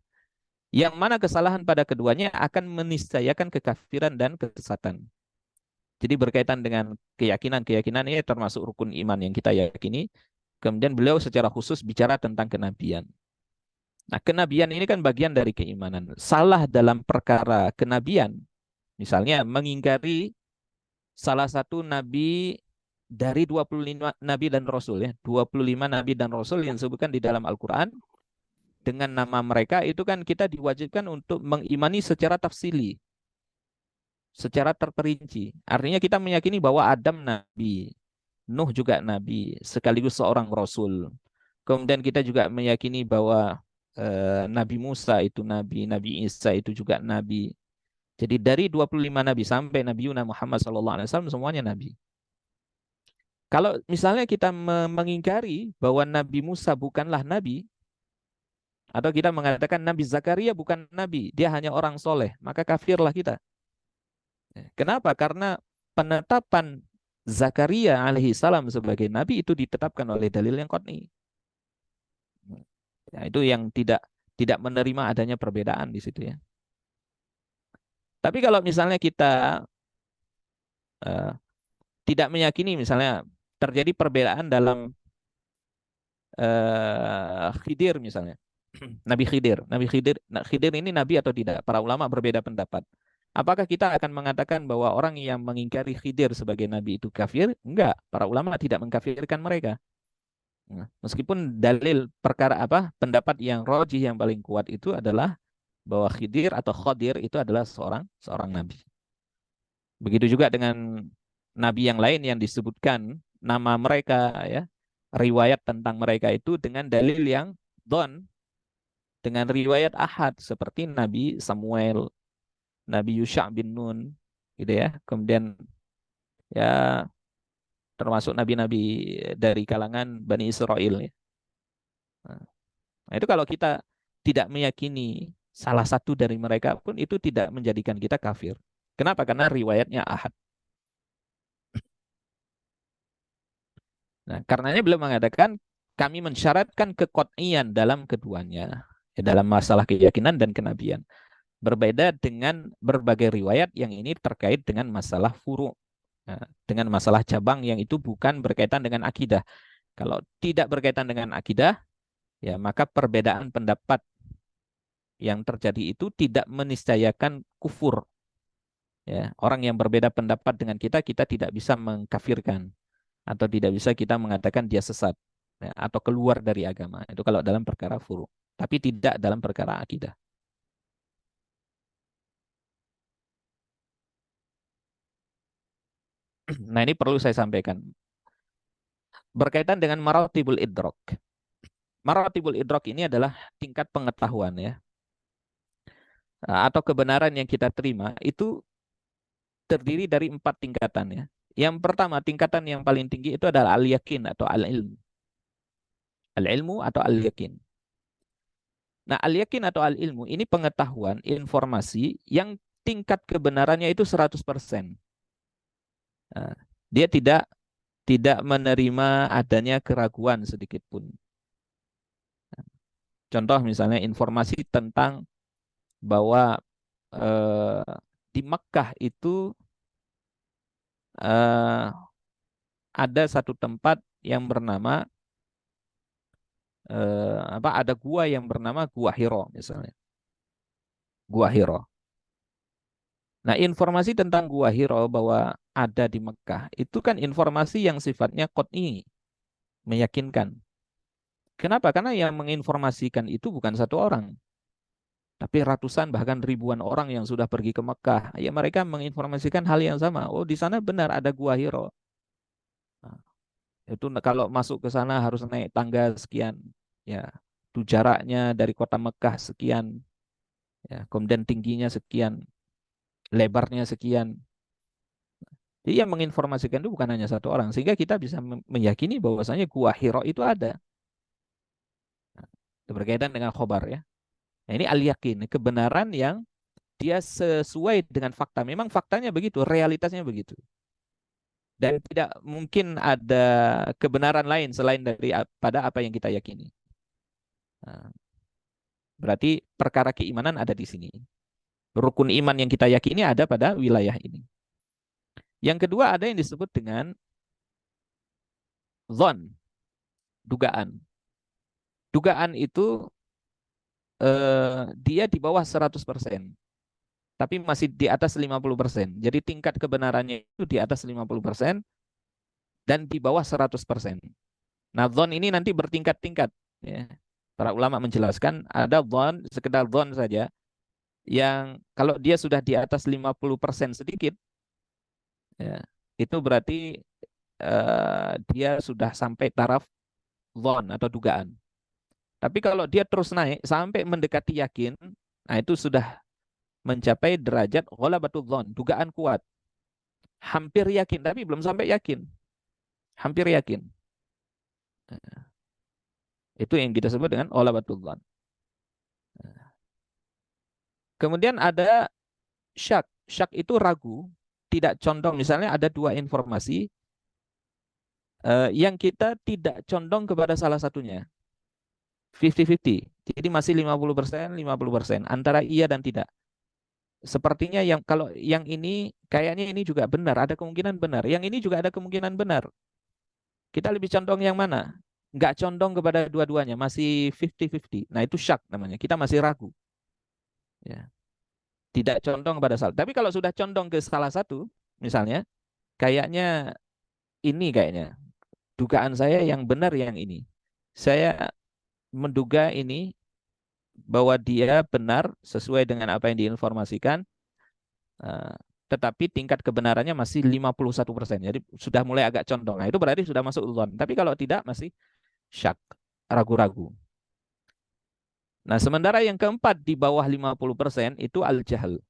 Yang mana kesalahan pada keduanya akan meniscayakan kekafiran dan kesesatan. Jadi berkaitan dengan keyakinan ini termasuk rukun iman yang kita yakini. Kemudian beliau secara khusus bicara tentang kenabian. Nah, kenabian ini kan bagian dari keimanan. Salah dalam perkara kenabian, misalnya mengingkari salah satu nabi dari 25 nabi dan rasul ya, 25 nabi dan rasul yang disebutkan di dalam Al-Qur'an dengan nama mereka itu kan kita diwajibkan untuk mengimani secara tafsili, secara terperinci. Artinya kita meyakini bahwa Adam nabi, Nuh juga nabi, sekaligus seorang rasul. Kemudian kita juga meyakini bahwa Nabi Musa itu nabi, Nabi Isa itu juga nabi. Jadi dari 25 nabi sampai Nabi Yuna Muhammad SAW semuanya nabi. Kalau misalnya kita mengingkari bahwa Nabi Musa bukanlah nabi, atau kita mengatakan Nabi Zakaria bukan nabi, dia hanya orang soleh, maka kafirlah kita. Kenapa? Karena penetapan Zakaria alaihi salam sebagai nabi itu ditetapkan oleh dalil yang qat'i. Ya, itu yang tidak menerima adanya perbedaan di situ ya. Tapi kalau misalnya kita uh, tidak meyakini misalnya terjadi perbedaan dalam Khidir misalnya. Nabi Khidir. Khidir ini nabi atau tidak? Para ulama berbeda pendapat. Apakah kita akan mengatakan bahwa orang yang mengingkari Khidir sebagai nabi itu kafir? Enggak. Para ulama tidak mengkafirkan mereka. Nah, meskipun dalil perkara pendapat yang rajih yang paling kuat itu adalah bahwa Khidir atau Khadir itu adalah seorang nabi. Begitu juga dengan nabi yang lain yang disebutkan nama mereka ya, riwayat tentang mereka itu dengan dalil yang don, dengan riwayat ahad seperti Nabi Samuel, Nabi Yusha bin Nun gitu ya. Kemudian ya termasuk nabi-nabi dari kalangan Bani Israel ya. Nah, itu kalau kita tidak meyakini salah satu dari mereka pun itu tidak menjadikan kita kafir. Kenapa? Karena riwayatnya ahad. Nah, karenanya beliau mengatakan kami mensyaratkan kekot'ian dalam keduanya, ya, dalam masalah keyakinan dan kenabian. Berbeda dengan berbagai riwayat yang ini terkait dengan masalah furu', dengan masalah cabang yang itu bukan berkaitan dengan akidah. Kalau tidak berkaitan dengan akidah, ya maka perbedaan pendapat yang terjadi itu tidak meniscayakan kufur. Ya, orang yang berbeda pendapat dengan kita, kita tidak bisa mengkafirkan atau tidak bisa kita mengatakan dia sesat, ya, atau keluar dari agama. Itu kalau dalam perkara furu, tapi tidak dalam perkara akidah. Nah, ini perlu saya sampaikan berkaitan dengan maratibul idrok. Maratibul idrok ini adalah tingkat pengetahuan, ya, atau kebenaran yang kita terima itu terdiri dari 4 tingkatan, ya. Yang pertama, tingkatan yang paling tinggi itu adalah al-yakin atau al-ilm. Al-ilmu atau al-yakin. Nah, al-yakin atau al-ilmu ini pengetahuan, informasi yang tingkat kebenarannya itu 100%. Nah, dia tidak menerima adanya keraguan sedikit pun. Contoh misalnya informasi tentang bahwa eh, di Mekkah itu eh, ada satu tempat yang bernama ada gua yang bernama Gua Hiro misalnya. Gua Hiro. Nah, informasi tentang Gua Hiro bahwa ada di Mekah itu kan informasi yang sifatnya qot'i, meyakinkan. Kenapa? Karena yang menginformasikan itu bukan satu orang, tapi ratusan bahkan ribuan orang yang sudah pergi ke Mekah. Ya, mereka menginformasikan hal yang sama. Oh, di sana benar ada Gua Hiro. Nah, itu kalau masuk ke sana harus naik tangga sekian. Ya, itu jaraknya dari kota Mekah sekian. Ya, kemudian tingginya sekian, lebarnya sekian. Jadi yang menginformasikan itu bukan hanya satu orang, sehingga kita bisa meyakini bahwasanya Gua Hiro itu ada. Itu berkaitan dengan khobar, ya. Nah, ini al-yakin, kebenaran yang dia sesuai dengan fakta. Memang faktanya begitu, realitasnya begitu. Dan tidak mungkin ada kebenaran lain selain pada apa yang kita yakini. Nah, berarti perkara keimanan ada di sini. Rukun iman yang kita yakini ada pada wilayah ini. Yang kedua ada yang disebut dengan zon, dugaan. Dugaan itu dia di bawah 100%, tapi masih di atas 50%. Jadi tingkat kebenarannya itu di atas 50% dan di bawah 100%. Nah, zon ini nanti bertingkat-tingkat, ya. Para ulama menjelaskan ada zon, sekedar zon saja, yang kalau dia sudah di atas 50% sedikit, ya, itu berarti dia sudah sampai taraf zon atau dugaan. Tapi kalau dia terus naik sampai mendekati yakin, nah itu sudah mencapai derajat ghalabatul dzan, dugaan kuat. Hampir yakin, tapi belum sampai yakin. Hampir yakin. Itu yang kita sebut dengan ghalabatul dzan. Kemudian ada syak. Syak itu ragu, tidak condong. Misalnya ada 2 informasi yang kita tidak condong kepada salah satunya. 50-50. Jadi masih 50%, 50% antara iya dan tidak. Sepertinya yang kalau yang ini kayaknya ini juga benar, ada kemungkinan benar. Yang ini juga ada kemungkinan benar. Kita lebih condong yang mana? Nggak condong kepada dua-duanya, masih 50-50. Nah, itu syak namanya. Kita masih ragu. Ya. Tidak condong pada salah. Tapi kalau sudah condong ke salah satu, misalnya, kayaknya ini kayaknya. Dugaan saya yang benar yang ini. Saya menduga ini bahwa dia benar sesuai dengan apa yang diinformasikan. eh, tetapi tingkat kebenarannya masih 51%. Jadi sudah mulai agak condong. Nah, itu berarti sudah masuk ulon. Tapi kalau tidak masih syak, ragu-ragu. Nah, sementara yang keempat di bawah 50% itu al-jahl.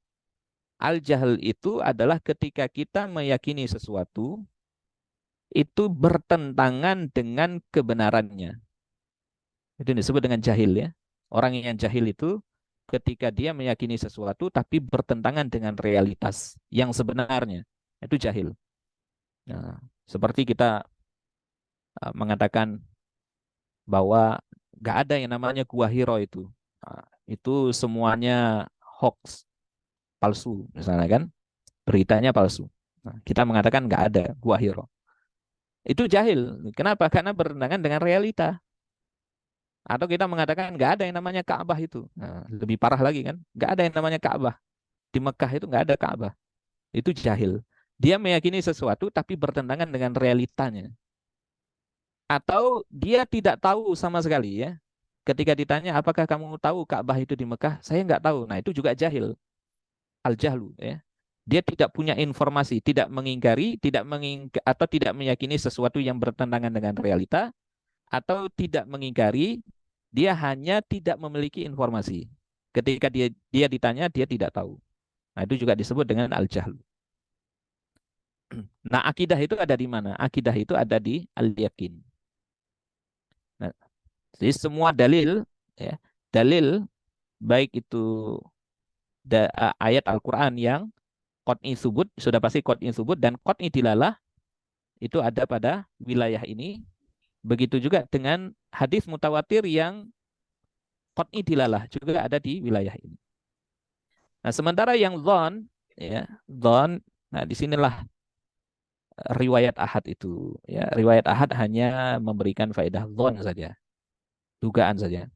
Al-jahl itu adalah ketika kita meyakini sesuatu itu bertentangan dengan kebenarannya. Itu disebut dengan jahil, ya. Orang yang jahil itu ketika dia meyakini sesuatu tapi bertentangan dengan realitas yang sebenarnya. Itu jahil. Nah, seperti kita mengatakan bahwa nggak ada yang namanya gua hero itu. Nah, itu semuanya hoax, palsu, misalnya kan, beritanya palsu. Nah, kita mengatakan nggak ada gua hero. Itu jahil. Kenapa? Karena bertentangan dengan realita. Atau kita mengatakan nggak ada yang namanya Ka'bah itu. Nah, lebih parah lagi kan? Nggak ada yang namanya Ka'bah. Di Mekah itu nggak ada Ka'bah. Itu jahil. Dia meyakini sesuatu tapi bertentangan dengan realitanya. Atau dia tidak tahu sama sekali ya. Ketika ditanya apakah kamu tahu Ka'bah itu di Mekah? Saya nggak tahu. Nah itu juga jahil. Al-jahlu ya. Dia tidak punya informasi, tidak mengingkari, atau tidak meyakini sesuatu yang bertentangan dengan realita, atau tidak mengingkari, dia hanya tidak memiliki informasi. Ketika dia ditanya, dia tidak tahu. Nah, itu juga disebut dengan al-jahl. Nah, akidah itu ada di mana? Akidah itu ada di al-yakin. Nah, jadi semua dalil, ya, dalil baik itu ayat Al-Quran yang qat'i subut, sudah pasti qat'i subut dan qat'i dilalah itu ada pada wilayah ini. Begitu juga dengan hadis mutawatir yang qat'i dilalah juga ada di wilayah ini. Nah, sementara yang dhon, ya, dhon, nah disinilah riwayat ahad itu. Ya, riwayat ahad hanya memberikan faedah dhon saja, dugaan saja.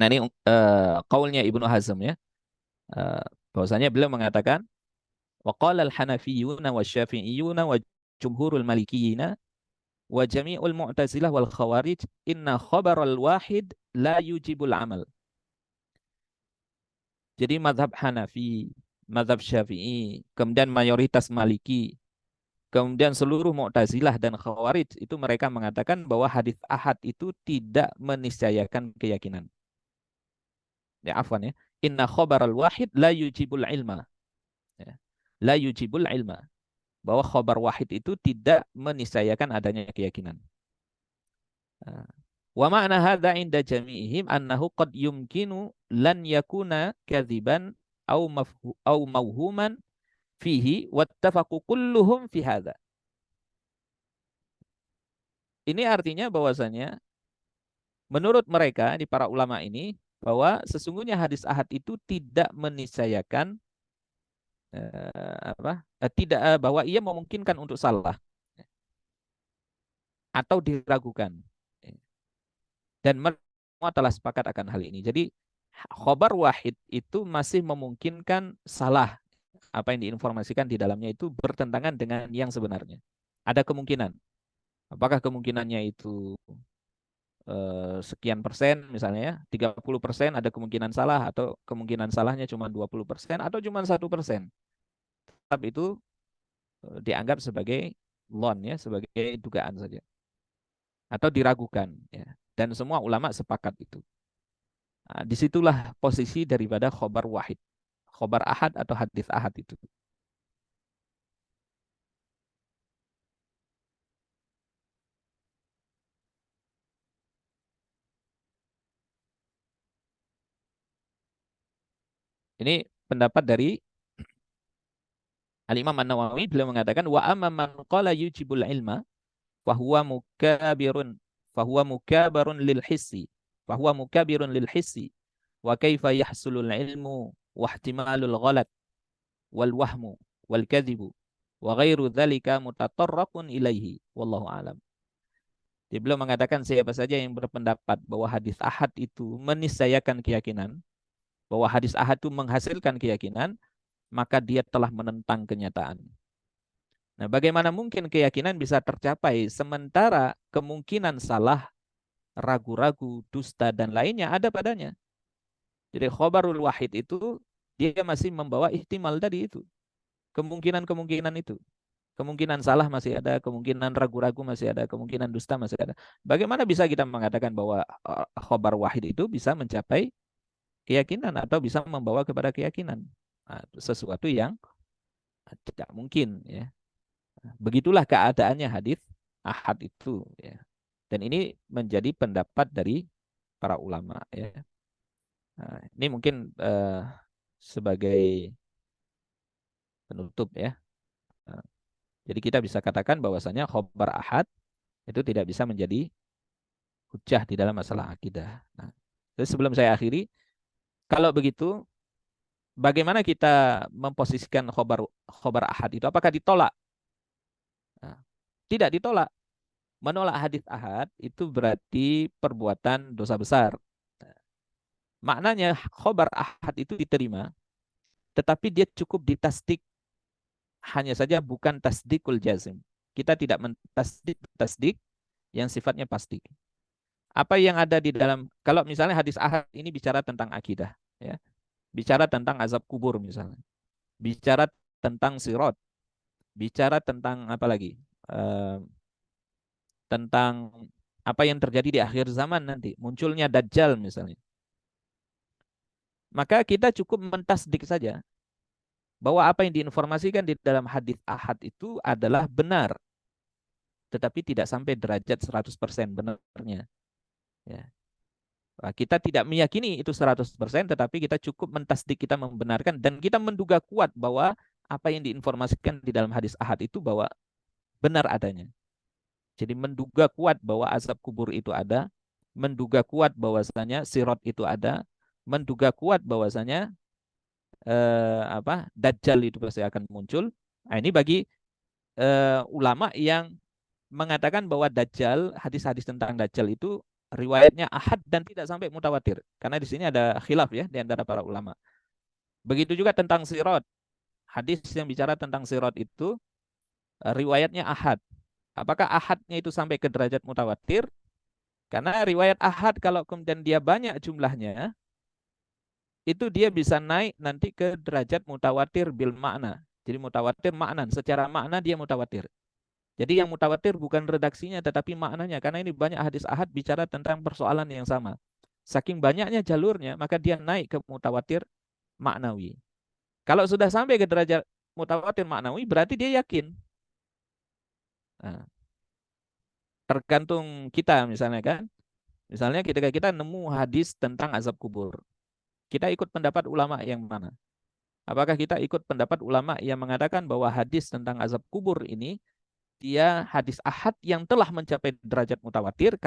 Nah, ini kaulnya Ibnu Hazm ya. Eh, bahwasanya beliau mengatakan wa qala al-Hanafiyyuna wa Syafi'iyyuna wa jumhurul Malikiyina wa jami'ul Mu'tazilah wal Khawarij inna khabaral wahid la yujibul amal. Jadi mazhab Hanafi, mazhab Syafi'i, kemudian mayoritas Maliki, kemudian seluruh Mu'tazilah dan Khawarij itu mereka mengatakan bahwa hadis ahad itu tidak meniscayakan keyakinan. Ya afwan ya. Inna khabaral wahid la yujibul ilma. Ya. La yujibul ilma. Bahwa khabar wahid itu tidak meniscayakan adanya keyakinan. Nah, wa ma'na hadza inda jami'ihim annahu qad yumkinu lan yakuna kadziban au mauhuman fihi wattafaqu kulluhum fi hadza. Ini artinya bahwasanya menurut mereka di para ulama ini bahwa sesungguhnya hadis ahad itu tidak meniscayakan tidak bahwa ia memungkinkan untuk salah atau diragukan. Dan semua telah sepakat akan hal ini. Jadi khobar wahid itu masih memungkinkan salah. Apa yang diinformasikan di dalamnya itu bertentangan dengan yang sebenarnya. Ada kemungkinan. Apakah kemungkinannya itu sekian persen misalnya ya, 30% ada kemungkinan salah atau kemungkinan salahnya cuma 20% atau cuma 1%. Tetap itu dianggap sebagai lon ya, sebagai dugaan saja atau diragukan ya. Dan semua ulama sepakat itu. Nah, disitulah posisi daripada khobar wahid, khobar ahad atau hadis ahad itu. Ini pendapat dari Al-Imam An-Nawawi, beliau mengatakan wa amma man qala yujibul ilma fahuwa mukabirun lil hissi lil hissi wa kaifa yahsulul ilmu wa ihtimalul ghalat wal wahmu wal kadhibu wa ghairu dzalika mutatarraqun ilaihi wallahu alam. Dia belum mengatakan siapa saja yang berpendapat bahwa hadis ahad itu meniscayakan keyakinan, bahwa hadis ahad itu menghasilkan keyakinan, maka dia telah menentang kenyataan. Nah, bagaimana mungkin keyakinan bisa tercapai sementara kemungkinan salah, ragu-ragu, dusta, dan lainnya ada padanya. Jadi khobarul wahid itu dia masih membawa ihtimal tadi itu. Kemungkinan-kemungkinan itu. Kemungkinan salah masih ada, kemungkinan ragu-ragu masih ada, kemungkinan dusta masih ada. Bagaimana bisa kita mengatakan bahwa khobar wahid itu bisa mencapai keyakinan atau bisa membawa kepada keyakinan? Nah, sesuatu yang tidak mungkin ya. Begitulah keadaannya hadis ahad itu ya. Dan ini menjadi pendapat dari para ulama ya. Nah, ini mungkin sebagai penutup ya. Nah, jadi kita bisa katakan bahwasanya khobar ahad itu tidak bisa menjadi hujjah di dalam masalah akidah. Nah, jadi sebelum saya akhiri, kalau begitu, bagaimana kita memposisikan khobar khobar ahad itu? Apakah ditolak? Nah, tidak ditolak. Menolak hadis ahad itu berarti perbuatan dosa besar. Nah, maknanya khobar ahad itu diterima, tetapi dia cukup ditasdik, hanya saja bukan tasdikul jazim. Kita tidak mentasdik tasdik yang sifatnya pasti. Apa yang ada di dalam, kalau misalnya hadis ahad ini bicara tentang akidah, ya, bicara tentang azab kubur misalnya, bicara tentang sirat, bicara tentang apa lagi, Eh, tentang apa yang terjadi di akhir zaman nanti, munculnya Dajjal misalnya. Maka kita cukup mentasdik saja bahwa apa yang diinformasikan di dalam hadis ahad itu adalah benar, tetapi tidak sampai derajat 100% benarnya. Ya. Nah, kita tidak meyakini itu 100%, tetapi kita cukup mentasdik, kita membenarkan, dan kita menduga kuat bahwa apa yang diinformasikan di dalam hadis ahad itu bahwa benar adanya. Jadi menduga kuat bahwa azab kubur itu ada, menduga kuat bahwasanya sirat itu ada, menduga kuat bahwasanya Dajjal itu pasti akan muncul. Nah, ini bagi ulama yang mengatakan bahwa Dajjal, hadis-hadis tentang Dajjal itu riwayatnya ahad dan tidak sampai mutawatir. Karena di sini ada khilaf ya di antara para ulama. Begitu juga tentang sirat. Hadis yang bicara tentang sirat itu riwayatnya ahad. Apakah ahadnya itu sampai ke derajat mutawatir? Karena riwayat ahad kalau kemudian dia banyak jumlahnya, itu dia bisa naik nanti ke derajat mutawatir bil makna. Jadi mutawatir makna, secara makna dia mutawatir. Jadi yang mutawatir bukan redaksinya tetapi maknanya. Karena ini banyak hadis ahad bicara tentang persoalan yang sama. Saking banyaknya jalurnya, maka dia naik ke mutawatir maknawi. Kalau sudah sampai ke derajat mutawatir maknawi, berarti dia yakin. Nah, tergantung kita misalnya kan. Misalnya ketika kita nemu hadis tentang azab kubur, kita ikut pendapat ulama yang mana? Apakah kita ikut pendapat ulama yang mengatakan bahwa hadis tentang azab kubur ini dia hadis ahad yang telah mencapai derajat mutawatir,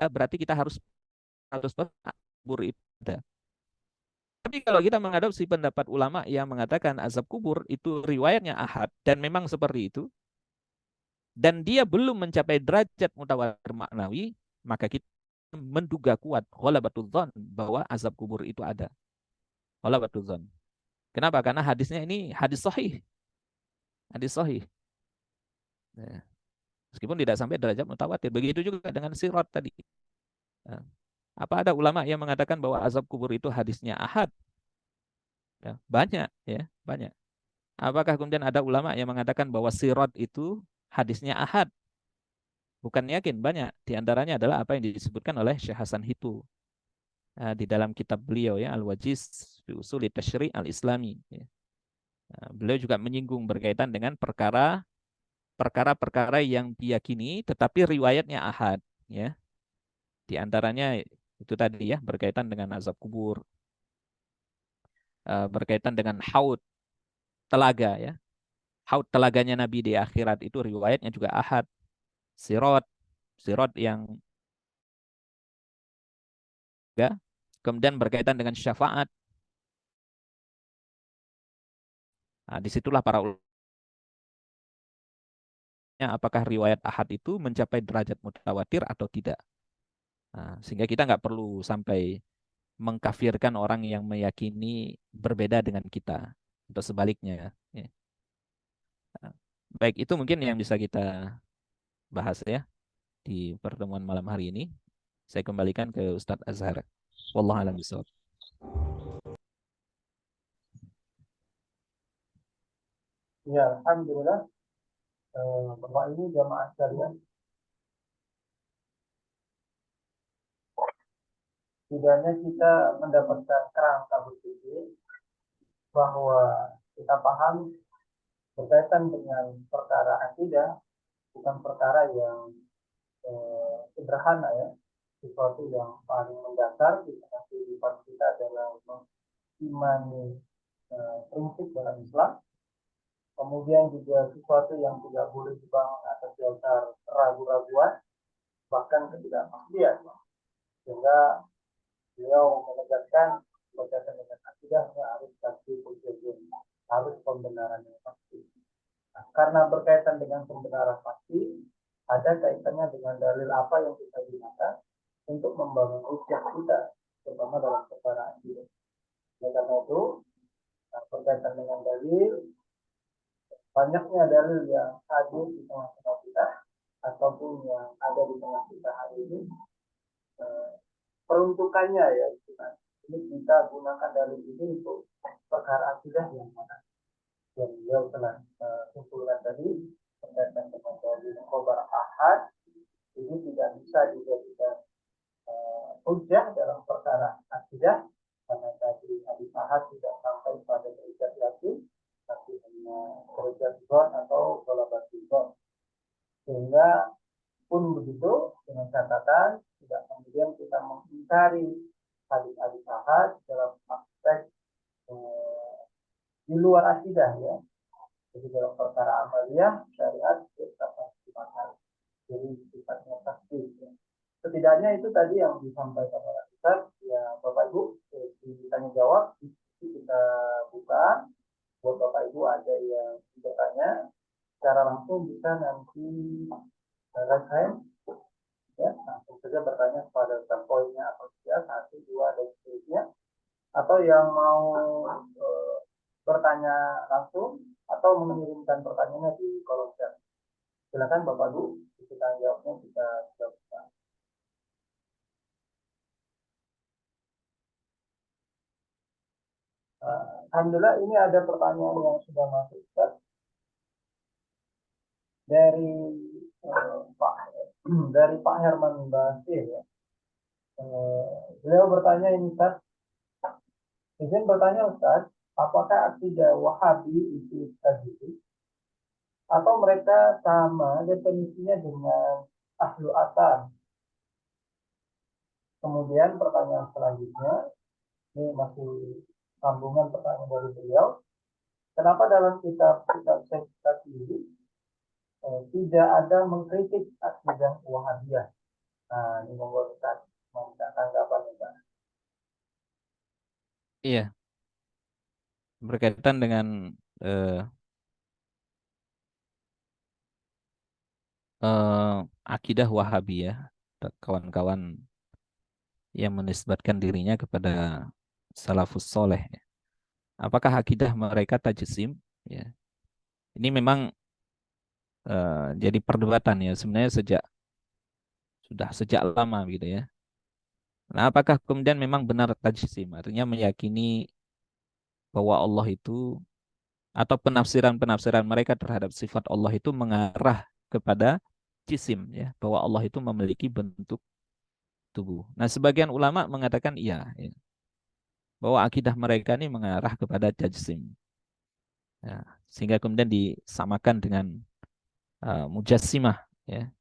berarti kita harus kubur itu ada. Tapi kalau kita mengadopsi pendapat ulama yang mengatakan azab kubur itu riwayatnya ahad dan memang seperti itu, dan dia belum mencapai derajat mutawatir maknawi, maka kita menduga kuat ghalabatul dzan bahwa azab kubur itu ada. Ghalabatul dzan. Kenapa? Karena hadisnya ini hadis sahih. Hadis sahih. Ya. Meskipun tidak sampai derajat mutawatir. Begitu juga dengan sirat tadi. Ya. Apa ada ulama yang mengatakan bahwa azab kubur itu hadisnya ahad? Ya, banyak, ya, banyak. Apakah kemudian ada ulama yang mengatakan bahwa sirat itu hadisnya ahad? Bukan yakin, banyak. Di antaranya adalah apa yang disebutkan oleh Syekh Hasan Hitu di dalam kitab beliau ya Al-Wajiz fi Ushul Tasyri' Al-Islami. Ya. Beliau juga menyinggung berkaitan dengan perkara-perkara yang diyakini tetapi riwayatnya ahad. Ya. Di antaranya itu tadi ya berkaitan dengan azab kubur, berkaitan dengan haud telaga ya. Haud telaganya Nabi di akhirat itu riwayatnya juga ahad. Sirat, sirat yang ya. Kemudian berkaitan dengan syafaat. Nah, disitulah para ulama apakah riwayat ahad itu mencapai derajat mutawatir atau tidak. Nah, sehingga kita nggak perlu sampai mengkafirkan orang yang meyakini berbeda dengan kita atau sebaliknya. Ya. Nah, baik itu mungkin yang bisa kita bahas ya di pertemuan malam hari ini. Saya kembalikan ke Ustadz Azhar. Wallahu a'lam bishawab. Ya, Alhamdulillah, Bapak ini jamaah sekalian, setidaknya kita mendapatkan kerangka berpikir bahwa kita paham berkaitan dengan perkara akidah bukan perkara yang sederhana ya, sesuatu yang paling mendasar di tengah kehidupan kita adalah mengimani prinsip dalam Islam. Kemudian juga sesuatu yang tidak boleh dibangun atas dasar ragu-raguan, bahkan ketidakpastian. sehingga beliau menegaskan berkaitan dengan akidahnya harus tasdid hujjah, harus pembenaran yang pasti. Nah, karena berkaitan dengan pembenaran pasti, ada kaitannya dengan dalil apa yang kita gunakan untuk membangun hujjah kita, terutama dalam perkara akidah. Ya, karena itu, berkaitan dengan dalil, banyaknya dalil yang hadir di tengah-tengah kita ataupun yang ada di tengah kita hari ini, peruntukannya ya, ini kita gunakan dalil ini untuk perkara akidah yang mana yang beliau telah kumpulkan tadi berkaitan dengan dalil khobar ahad, ini tidak bisa dijadikan hujjah dalam perkara akidah karena tadi hadis ahad tidak sampai pada derajat yakin, tapi hanya derajat dzon atau golabat dzon, sehingga pun begitu dengan catatan tidak kemudian kita mengingkari hadis-hadis ahad dalam aspek di luar akidah ya. Jadi dalam perkara amaliyah syariat tetap dipakai. Jadi sifatnya tasbih. Ya. Setidaknya itu tadi yang disampaikan oleh Ustaz. Ya Bapak Ibu, ditanya jawab kita buka. Buat Bapak Ibu ada yang bertanya secara langsung bisa nanti raise hand. Ya, langsung saja bertanya kepada Ustaz poinnya apa saja, 1, 2 dan seterusnya. Atau yang mau bertanya langsung atau mengirimkan pertanyaannya di kolom chat. Silakan Bapak Ibu, kita jawabnya kita buka. Alhamdulillah ini ada pertanyaan yang sudah masuk Ustaz. Dari Pak Herman Basir ya. Beliau bertanya ini Ustaz. Izin bertanya Ustaz, apakah akidah Wahabi itu tajwid atau mereka sama definisinya dengan ahlu asar? Kemudian pertanyaan selanjutnya, ini masih sambungan pertanyaan dari beliau. Kenapa dalam kitab Syekh ini tidak ada mengkritik akidah Wahabiyah? Nah, ini monggo Ustaz, minta tanggapan Ustaz. Iya, berkaitan dengan eh, akidah Wahabi ya, kawan-kawan yang menisbatkan dirinya kepada salafus soleh. Apakah akidah mereka tajsim? Ya, ini memang jadi perdebatan ya sebenarnya sejak lama gitu ya. Nah, apakah kemudian memang benar tajsim? Artinya meyakini bahwa Allah itu atau penafsiran-penafsiran mereka terhadap sifat Allah itu mengarah kepada jisim ya, bahwa Allah itu memiliki bentuk tubuh. Nah, sebagian ulama mengatakan iya, ya, bahwa akidah mereka ini mengarah kepada tajsim. Ya, sehingga kemudian disamakan dengan mujassimah ya.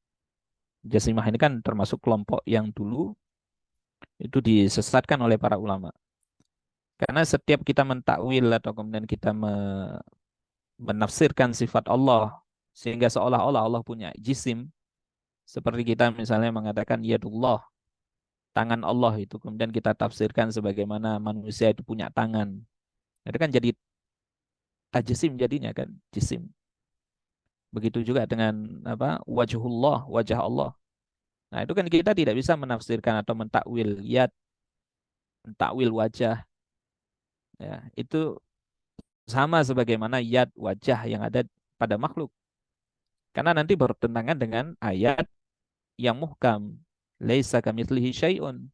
Mujassimah ini kan termasuk kelompok yang dulu itu disesatkan oleh para ulama. Karena setiap kita mentakwil atau kemudian kita menafsirkan sifat Allah sehingga seolah-olah Allah punya jisim, seperti kita misalnya mengatakan yadullah, tangan Allah itu kemudian kita tafsirkan sebagaimana manusia itu punya tangan. Itu kan jadi tajsim jadinya kan, jisim. Begitu juga dengan apa? Wajhullah, wajah Allah. Nah, itu kan kita tidak bisa menafsirkan atau mentakwil yad, mentakwil wajah. Ya, itu sama sebagaimana yad, wajah yang ada pada makhluk. Karena nanti bertentangan dengan ayat yang muhkam. Laisa kamitslihi syai'un.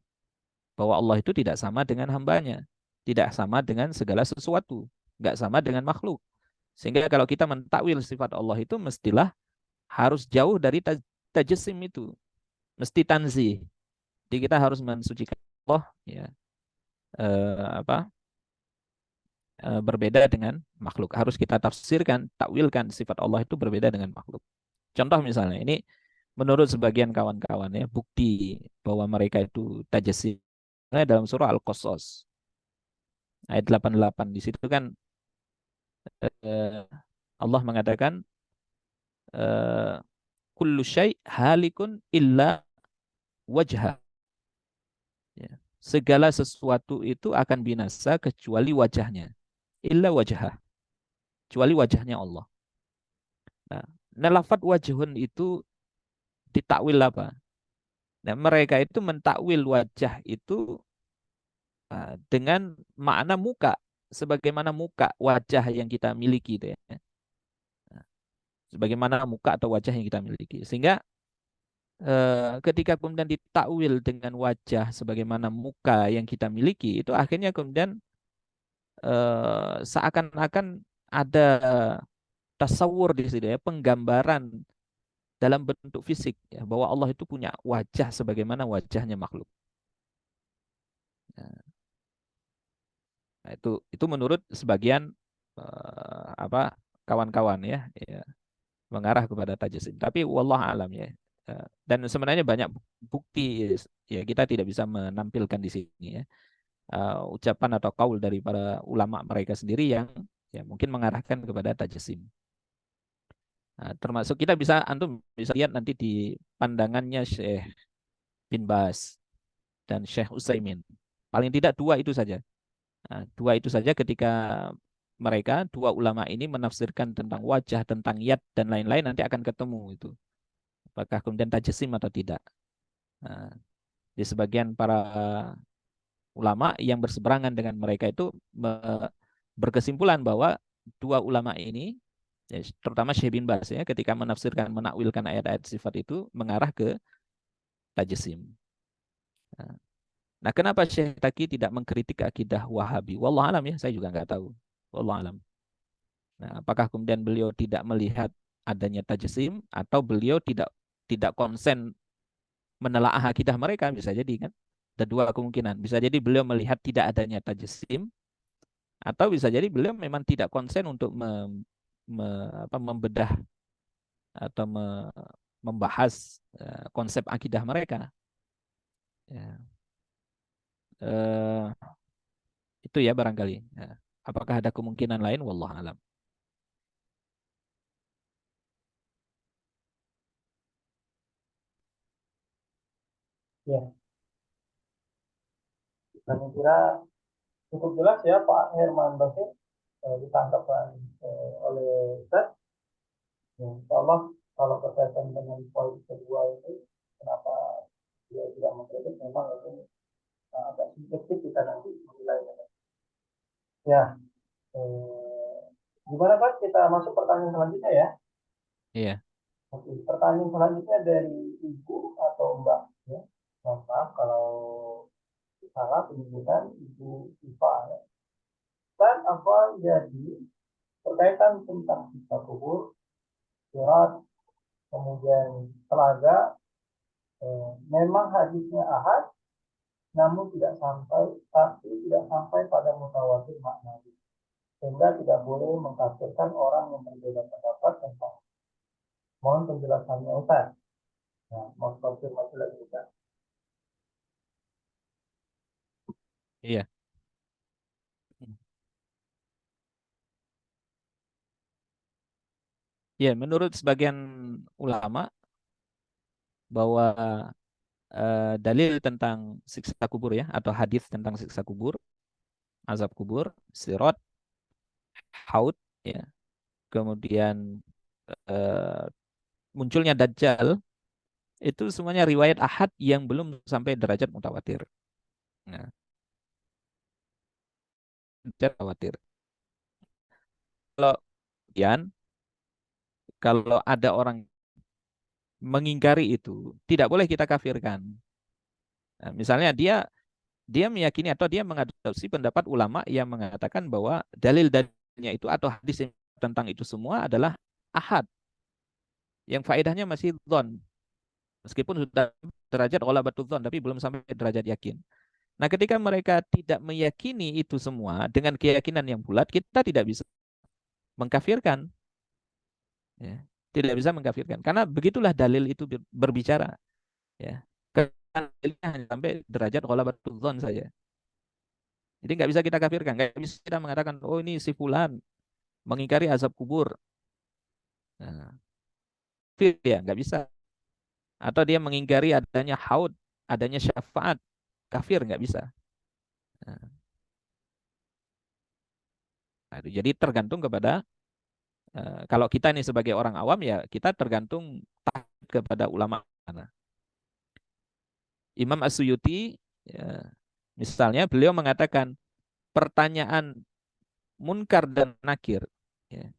Bahwa Allah itu tidak sama dengan hambanya. Tidak sama dengan segala sesuatu. Nggak sama dengan makhluk. Sehingga kalau kita mentakwil sifat Allah itu mestilah harus jauh dari tajassim itu. Mesti tanzih. Jadi kita harus mensucikan Allah ya, apa berbeda dengan makhluk. Harus kita tafsirkan, takwilkan sifat Allah itu berbeda dengan makhluk. Contoh misalnya, ini menurut sebagian kawan-kawan ya, bukti bahwa mereka itu tajassim dalam surah Al-Qasas ayat 88. Di situ kan eh, Allah mengatakan kullu syai' halikun illa wajha. segala sesuatu itu akan binasa kecuali wajahnya. Illa wajhah. Kecuali wajahnya Allah. Nah, lafaz wajhun itu ditakwil apa? Nah, mereka itu mentakwil wajah itu dengan makna muka, sebagaimana muka wajah yang kita miliki itu ya. Nah, sebagaimana muka atau wajah yang kita miliki. Sehingga ketika kemudian ditakwil dengan wajah sebagaimana muka yang kita miliki, itu akhirnya kemudian seakan-akan ada tasawur di situ ya, penggambaran dalam bentuk fisik ya, bahwa Allah itu punya wajah sebagaimana wajahnya makhluk. Nah, itu menurut sebagian apa kawan-kawan ya, ya mengarah kepada tajsim. Tapi wallah alam ya. Dan sebenarnya banyak bukti ya, kita tidak bisa menampilkan di sini ya. Ucapan atau kaul dari para ulama mereka sendiri yang ya mungkin mengarahkan kepada tajsim. Nah, termasuk kita bisa antum bisa lihat nanti di pandangannya Syekh bin Bas dan Syekh Utsaimin. Paling tidak dua itu saja. Nah, dua itu saja ketika mereka dua ulama ini menafsirkan tentang wajah, tentang yad dan lain-lain, nanti akan ketemu itu. Apakah kemudian tajsim atau tidak. Nah, di sebagian para ulama yang berseberangan dengan mereka itu berkesimpulan bahwa dua ulama ini, ya, terutama Syekh bin Baz ya, ketika menafsirkan menakwilkan ayat-ayat sifat itu mengarah ke tajsim. Nah, kenapa Syekh Taki tidak mengkritik akidah Wahabi? Wallah alam ya, saya juga nggak tahu. Wallah alam. Nah, apakah kemudian beliau tidak melihat adanya tajsim atau beliau tidak konsen menelaah akidah mereka, bisa jadi kan? Ada dua kemungkinan. Bisa jadi beliau melihat tidak adanya tajsim, atau bisa jadi beliau memang tidak konsen untuk membedah atau membahas konsep akidah mereka. Ya. Eh, itu ya barangkali. Ya. Apakah ada kemungkinan lain? Wallah alam. Ya, kami kira cukup jelas ya Pak Herman Basir ditangkapkan oleh Ustaz. Ya, Insya Allah kalau berkaitan dengan poin kedua itu, kenapa dia tidak mengkritik, memang itu agak subjektif kita nanti menilainya. Ya, eh, gimana Pak? Kita masuk pertanyaan selanjutnya ya. Iya. Oke, pertanyaan selanjutnya dari Ibu atau Mbak. Ya. Maaf kalau salah penyebutan Ibu Iva. Ya. Dan apa jadi berkaitan tentang siksa kubur, surat, kemudian telaga, memang hadisnya ahad, namun tidak sampai pada mutawatir maknawi, sehingga tidak boleh mengkafirkan orang yang berbeda pendapat tentang. Mohon penjelasannya Ustaz. Nah, mohon konfirmasi lagi Ustaz. Iya. Ya, menurut sebagian ulama bahwa dalil tentang siksa kubur ya, atau hadis tentang siksa kubur, azab kubur, sirat, haud, ya, kemudian eh, munculnya Dajjal, itu semuanya riwayat ahad yang belum sampai derajat mutawatir. Nah, derajat mutawatir. Kalau kemudian kalau ada orang mengingkari itu, tidak boleh kita kafirkan. Nah, misalnya dia meyakini atau dia mengadopsi pendapat ulama yang mengatakan bahwa dalil-dalilnya itu atau hadis yang tentang itu semua adalah ahad, yang faedahnya masih dhon, meskipun sudah derajat ghalabatul dhon tapi belum sampai derajat yakin. Nah, ketika mereka tidak meyakini itu semua dengan keyakinan yang bulat, kita tidak bisa mengkafirkan, ya. Tidak bisa mengkafirkan karena begitulah dalil itu berbicara, ya. Karena dalilnya hanya sampai derajat ghalabatul dhon saja. Jadi nggak bisa kita kafirkan, nggak bisa kita mengatakan oh ini si fulan mengingkari azab kubur. Nah, ya nggak bisa. Atau dia mengingkari adanya haud, adanya syafaat, kafir, nggak bisa. Nah, jadi tergantung kepada kalau kita ini sebagai orang awam ya kita tergantung kepada ulama. Nah, Imam As-Suyuti ya, misalnya beliau mengatakan pertanyaan munkar dan nakir ya,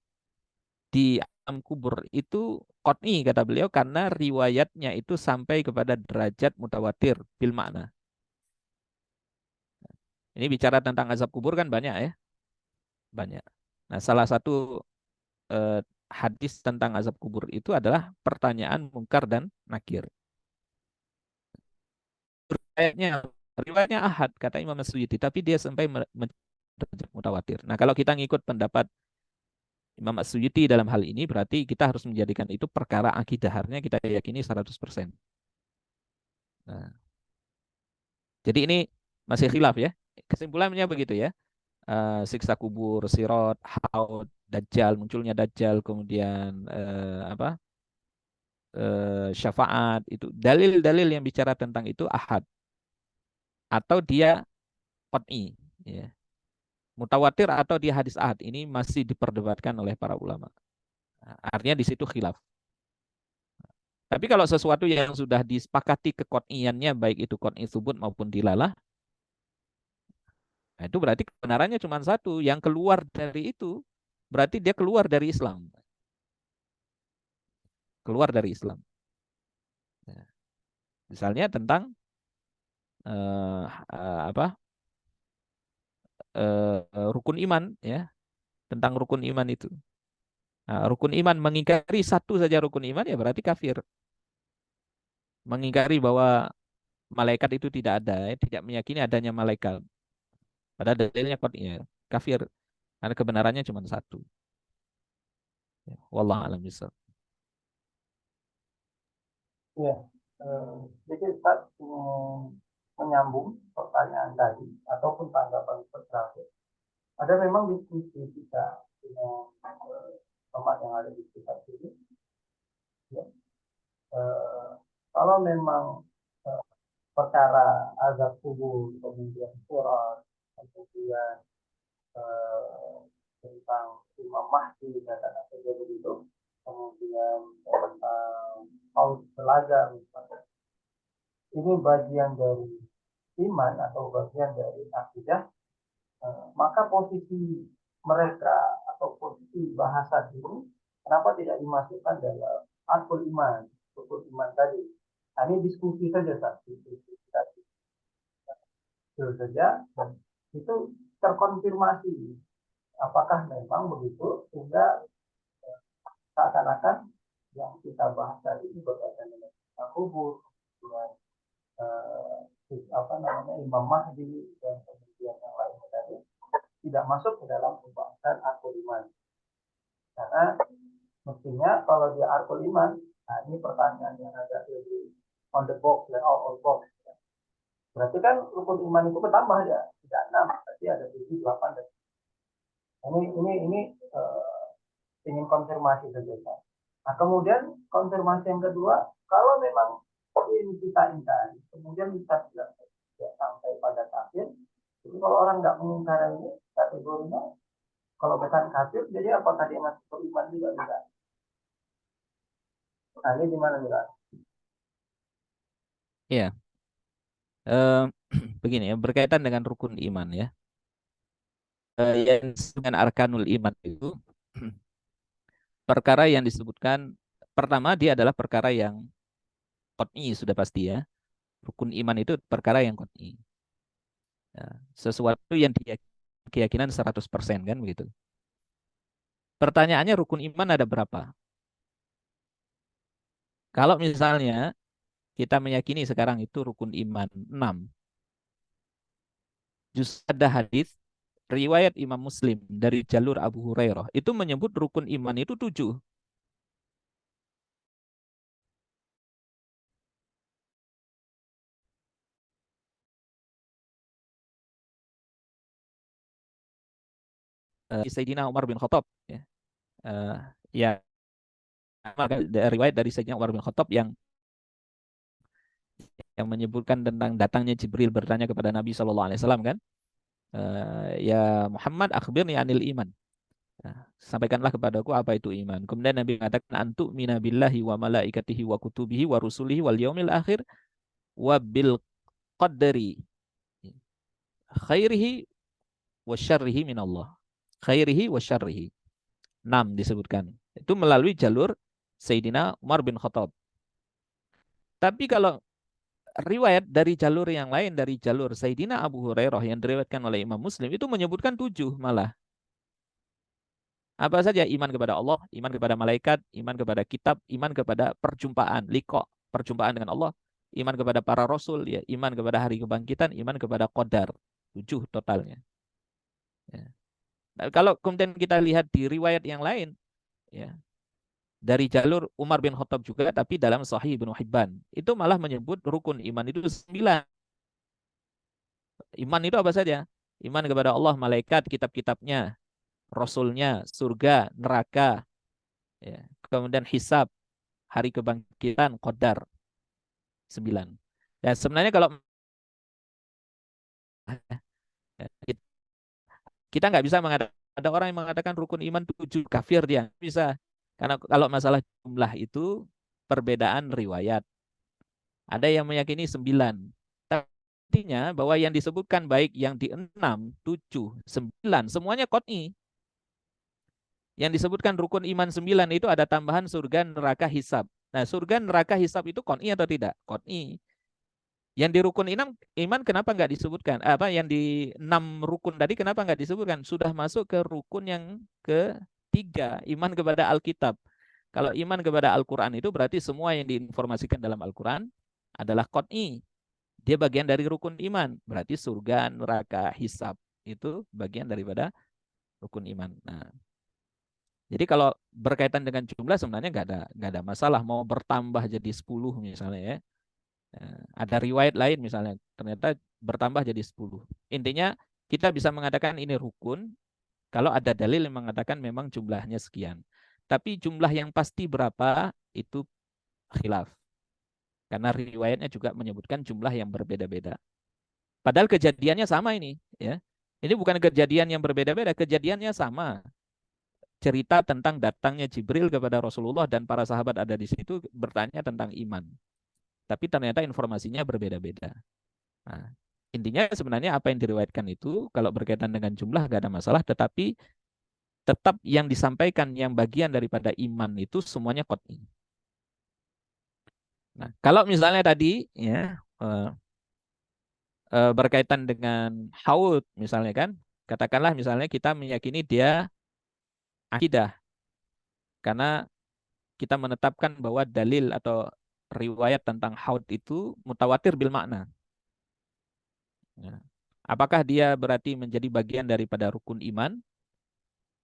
di alam kubur itu qot'i kata beliau karena riwayatnya itu sampai kepada derajat mutawatir bil makna. Ini bicara tentang azab kubur kan banyak ya, banyak. Nah, salah satu eh, hadis tentang azab kubur itu adalah pertanyaan mungkar dan nakir. Riwayatnya, riwayatnya ahad kata Imam Suyuti, tapi dia sampai derajat mutawatir. Nah, kalau kita ngikut pendapat Imam Suyuti dalam hal ini berarti kita harus menjadikan itu perkara akidah, kita yakini 100%. Nah, jadi ini masih khilaf ya. Kesimpulannya begitu ya. Siksa kubur, sirat, haud, dajjal, munculnya dajjal, kemudian syafaat itu dalil-dalil yang bicara tentang itu ahad atau dia qat'i ya. Mutawatir atau dia hadis ahad ini masih diperdebatkan oleh para ulama. Nah, artinya di situ khilaf. Tapi kalau sesuatu yang sudah disepakati kekot'iannya baik itu qat'i tsubut maupun dilalah, nah itu berarti kebenarannya cuma satu, yang keluar dari itu berarti dia keluar dari Islam. Keluar dari Islam. Nah, misalnya tentang eh, apa rukun iman ya, tentang rukun iman itu. Nah, rukun iman mengingkari satu saja rukun iman ya berarti kafir. Mengingkari bahwa malaikat itu tidak ada, ya, tidak meyakini adanya malaikat. Padahal dalilnya ya, kafir karena kebenarannya cuma satu. Ya, wallahu a'lam bishawab. Ya, jadi Ustaz menyambung pertanyaan tadi ataupun tanggapan terakhir. Ada memang diskusi kita dengan tempat yang ada di sekitar sini. Ya. Eh, Kalau memang eh, perkara azab kubur, kemudian surat, kemudian eh, tentang Imam Mahdi dan saja begitu, kemudian tentang paus telaga misalnya. Ini bagian dari iman atau bagian dari akidah, maka posisi mereka atau posisi bahasa ini kenapa tidak dimasukkan dalam akul iman, akul iman tadi. Nah, ini diskusi saja, diskusi tadi. Itu saja, dan itu terkonfirmasi apakah memang begitu sehingga seakan-akan yang kita bahas tadi ini berkaitan dengan kubur, dengan apa namanya Imam Mahdi dan kemudian yang lainnya tadi tidak masuk ke dalam pembahasan akul iman. Karena mestinya kalau dia akul iman, nah ini pertanyaan yang agak lebih on the box, out of box. Berarti kan rukun iman itu bertambah ya, tidak 6, berarti ada 7, 8 dan ini ingin konfirmasi saja. Nah, kemudian konfirmasi yang kedua, kalau memang ini kita ingkari, kemudian kita tidak sampai pada kafir, jadi kalau orang nggak mengingkari ini, kategorinya kalau bukan kafir, jadi apakah dia masuk beriman juga tidak? Nah, ini gimana juga? Iya, eh, begini ya, berkaitan dengan rukun iman ya. Yang dengan arkanul iman itu perkara yang disebutkan pertama dia adalah perkara yang qat'i sudah pasti ya. Rukun iman itu perkara yang qat'i. Ya, sesuatu yang keyakinan 100% kan begitu. Pertanyaannya rukun iman ada berapa? Kalau misalnya kita meyakini sekarang itu rukun iman 6. Justru ada hadis riwayat Imam Muslim dari jalur Abu Hurairah itu menyebut rukun iman itu 7. Sayyidina Umar bin Khattab ya. Eh, ya riwayat dari Sayyidina Umar bin Khattab yang yang menyebutkan tentang datangnya Jibril bertanya kepada Nabi Shallallahu Alaihi Wasallam kan, ya Muhammad akhbirni anil iman. Nah, sampaikanlah kepadaku apa itu iman. Kemudian Nabi mengatakan antu mina billahi wa malaikatihi wa kutubihi wa rusulihi wal yaumil akhir wa bil qadri khairihi wa syarrihi minallah. Khairihi wa syarrihi. 6 disebutkan. Itu melalui jalur Sayyidina Umar bin Khattab. Tapi kalau riwayat dari jalur yang lain, dari jalur Sayyidina Abu Hurairah yang diriwayatkan oleh Imam Muslim, itu menyebutkan 7 malah. Apa saja? Iman kepada Allah, iman kepada malaikat, iman kepada kitab, iman kepada perjumpaan, liqa, perjumpaan dengan Allah, iman kepada para rasul, ya, iman kepada hari kebangkitan, iman kepada qadar. 7 totalnya. Ya. Nah, kalau kemudian kita lihat di riwayat yang lain, ya, dari jalur Umar bin Khattab juga, tapi dalam Sahih Ibnu Hibban, itu malah menyebut rukun iman itu 9. Iman itu apa saja? Iman kepada Allah, malaikat, kitab-kitabnya, rasulnya, surga, neraka, ya. Kemudian hisab, hari kebangkitan, qadar, 9. Dan sebenarnya kalau kita nggak bisa mengatakan, ada orang yang mengatakan rukun iman 7 kafir dia. Bisa. Karena kalau masalah jumlah itu perbedaan riwayat. Ada yang meyakini 9. Artinya bahwa yang disebutkan baik yang di 6, 7, 9, semuanya qot'i. Yang disebutkan rukun iman 9 itu ada tambahan surga, neraka, hisab. Nah, surga, neraka, hisab itu qot'i atau tidak? Qot'i. Yang di rukun iman kenapa nggak disebutkan? Apa yang di 6 rukun tadi kenapa nggak disebutkan? Sudah masuk ke rukun yang ketiga, iman kepada Alkitab. Kalau iman kepada Al-Quran itu berarti semua yang diinformasikan dalam Al-Quran adalah qot'i. Dia bagian dari rukun iman. Berarti surga, neraka, hisab itu bagian daripada rukun iman. Nah, jadi kalau berkaitan dengan jumlah sebenarnya nggak ada masalah. Mau bertambah jadi 10 misalnya ya. Ada riwayat lain misalnya, ternyata bertambah jadi 10. Intinya kita bisa mengatakan ini rukun kalau ada dalil yang mengatakan memang jumlahnya sekian. Tapi jumlah yang pasti berapa itu khilaf. Karena riwayatnya juga menyebutkan jumlah yang berbeda-beda. Padahal kejadiannya sama ini, ya. Ini bukan kejadian yang berbeda-beda, kejadiannya sama. Cerita tentang datangnya Jibril kepada Rasulullah dan para sahabat ada di situ bertanya tentang iman. Tapi ternyata informasinya berbeda-beda. Nah, intinya sebenarnya apa yang diriwayatkan itu kalau berkaitan dengan jumlah gak ada masalah, tetapi tetap yang disampaikan yang bagian daripada iman itu semuanya qot'i. Nah, kalau misalnya tadi ya berkaitan dengan haud misalnya kan, katakanlah misalnya kita meyakini dia akidah karena kita menetapkan bahwa dalil atau riwayat tentang haud itu mutawatir bil makna. Ya. Apakah dia berarti menjadi bagian daripada rukun iman?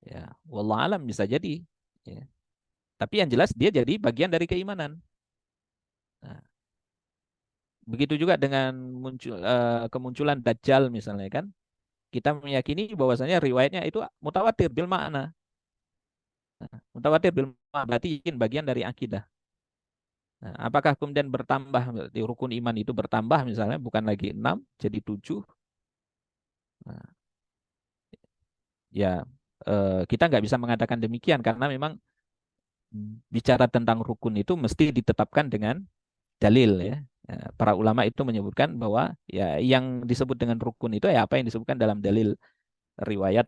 Ya, wallah alam bisa jadi. Ya. Tapi yang jelas dia jadi bagian dari keimanan. Nah, begitu juga dengan kemunculan Dajjal misalnya kan. Kita meyakini bahwasanya riwayatnya itu mutawatir bil makna. Nah, mutawatir bil makna berarti yakin bagian dari akidah. Nah, apakah kemudian bertambah di rukun iman itu bertambah misalnya bukan lagi 6 jadi 7? Nah, ya kita nggak bisa mengatakan demikian karena memang bicara tentang rukun itu mesti ditetapkan dengan dalil ya. Ya, para ulama itu menyebutkan bahwa ya yang disebut dengan rukun itu ya apa yang disebutkan dalam dalil riwayat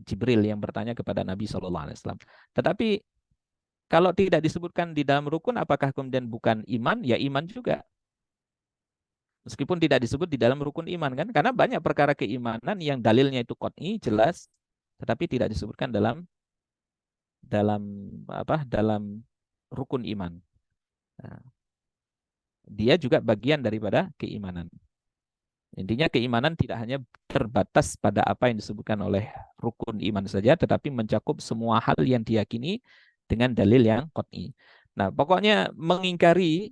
Jibril yang bertanya kepada Nabi Shallallahu Alaihi Wasallam. Tetapi kalau tidak disebutkan di dalam rukun, apakah kemudian bukan iman? Ya iman juga. Meskipun tidak disebut di dalam rukun iman kan, karena banyak perkara keimanan yang dalilnya itu qot'i jelas, tetapi tidak disebutkan dalam dalam dalam rukun iman. Nah, dia juga bagian daripada keimanan. Intinya keimanan tidak hanya terbatas pada apa yang disebutkan oleh rukun iman saja, tetapi mencakup semua hal yang diyakini dengan dalil yang qot'i. Nah, pokoknya mengingkari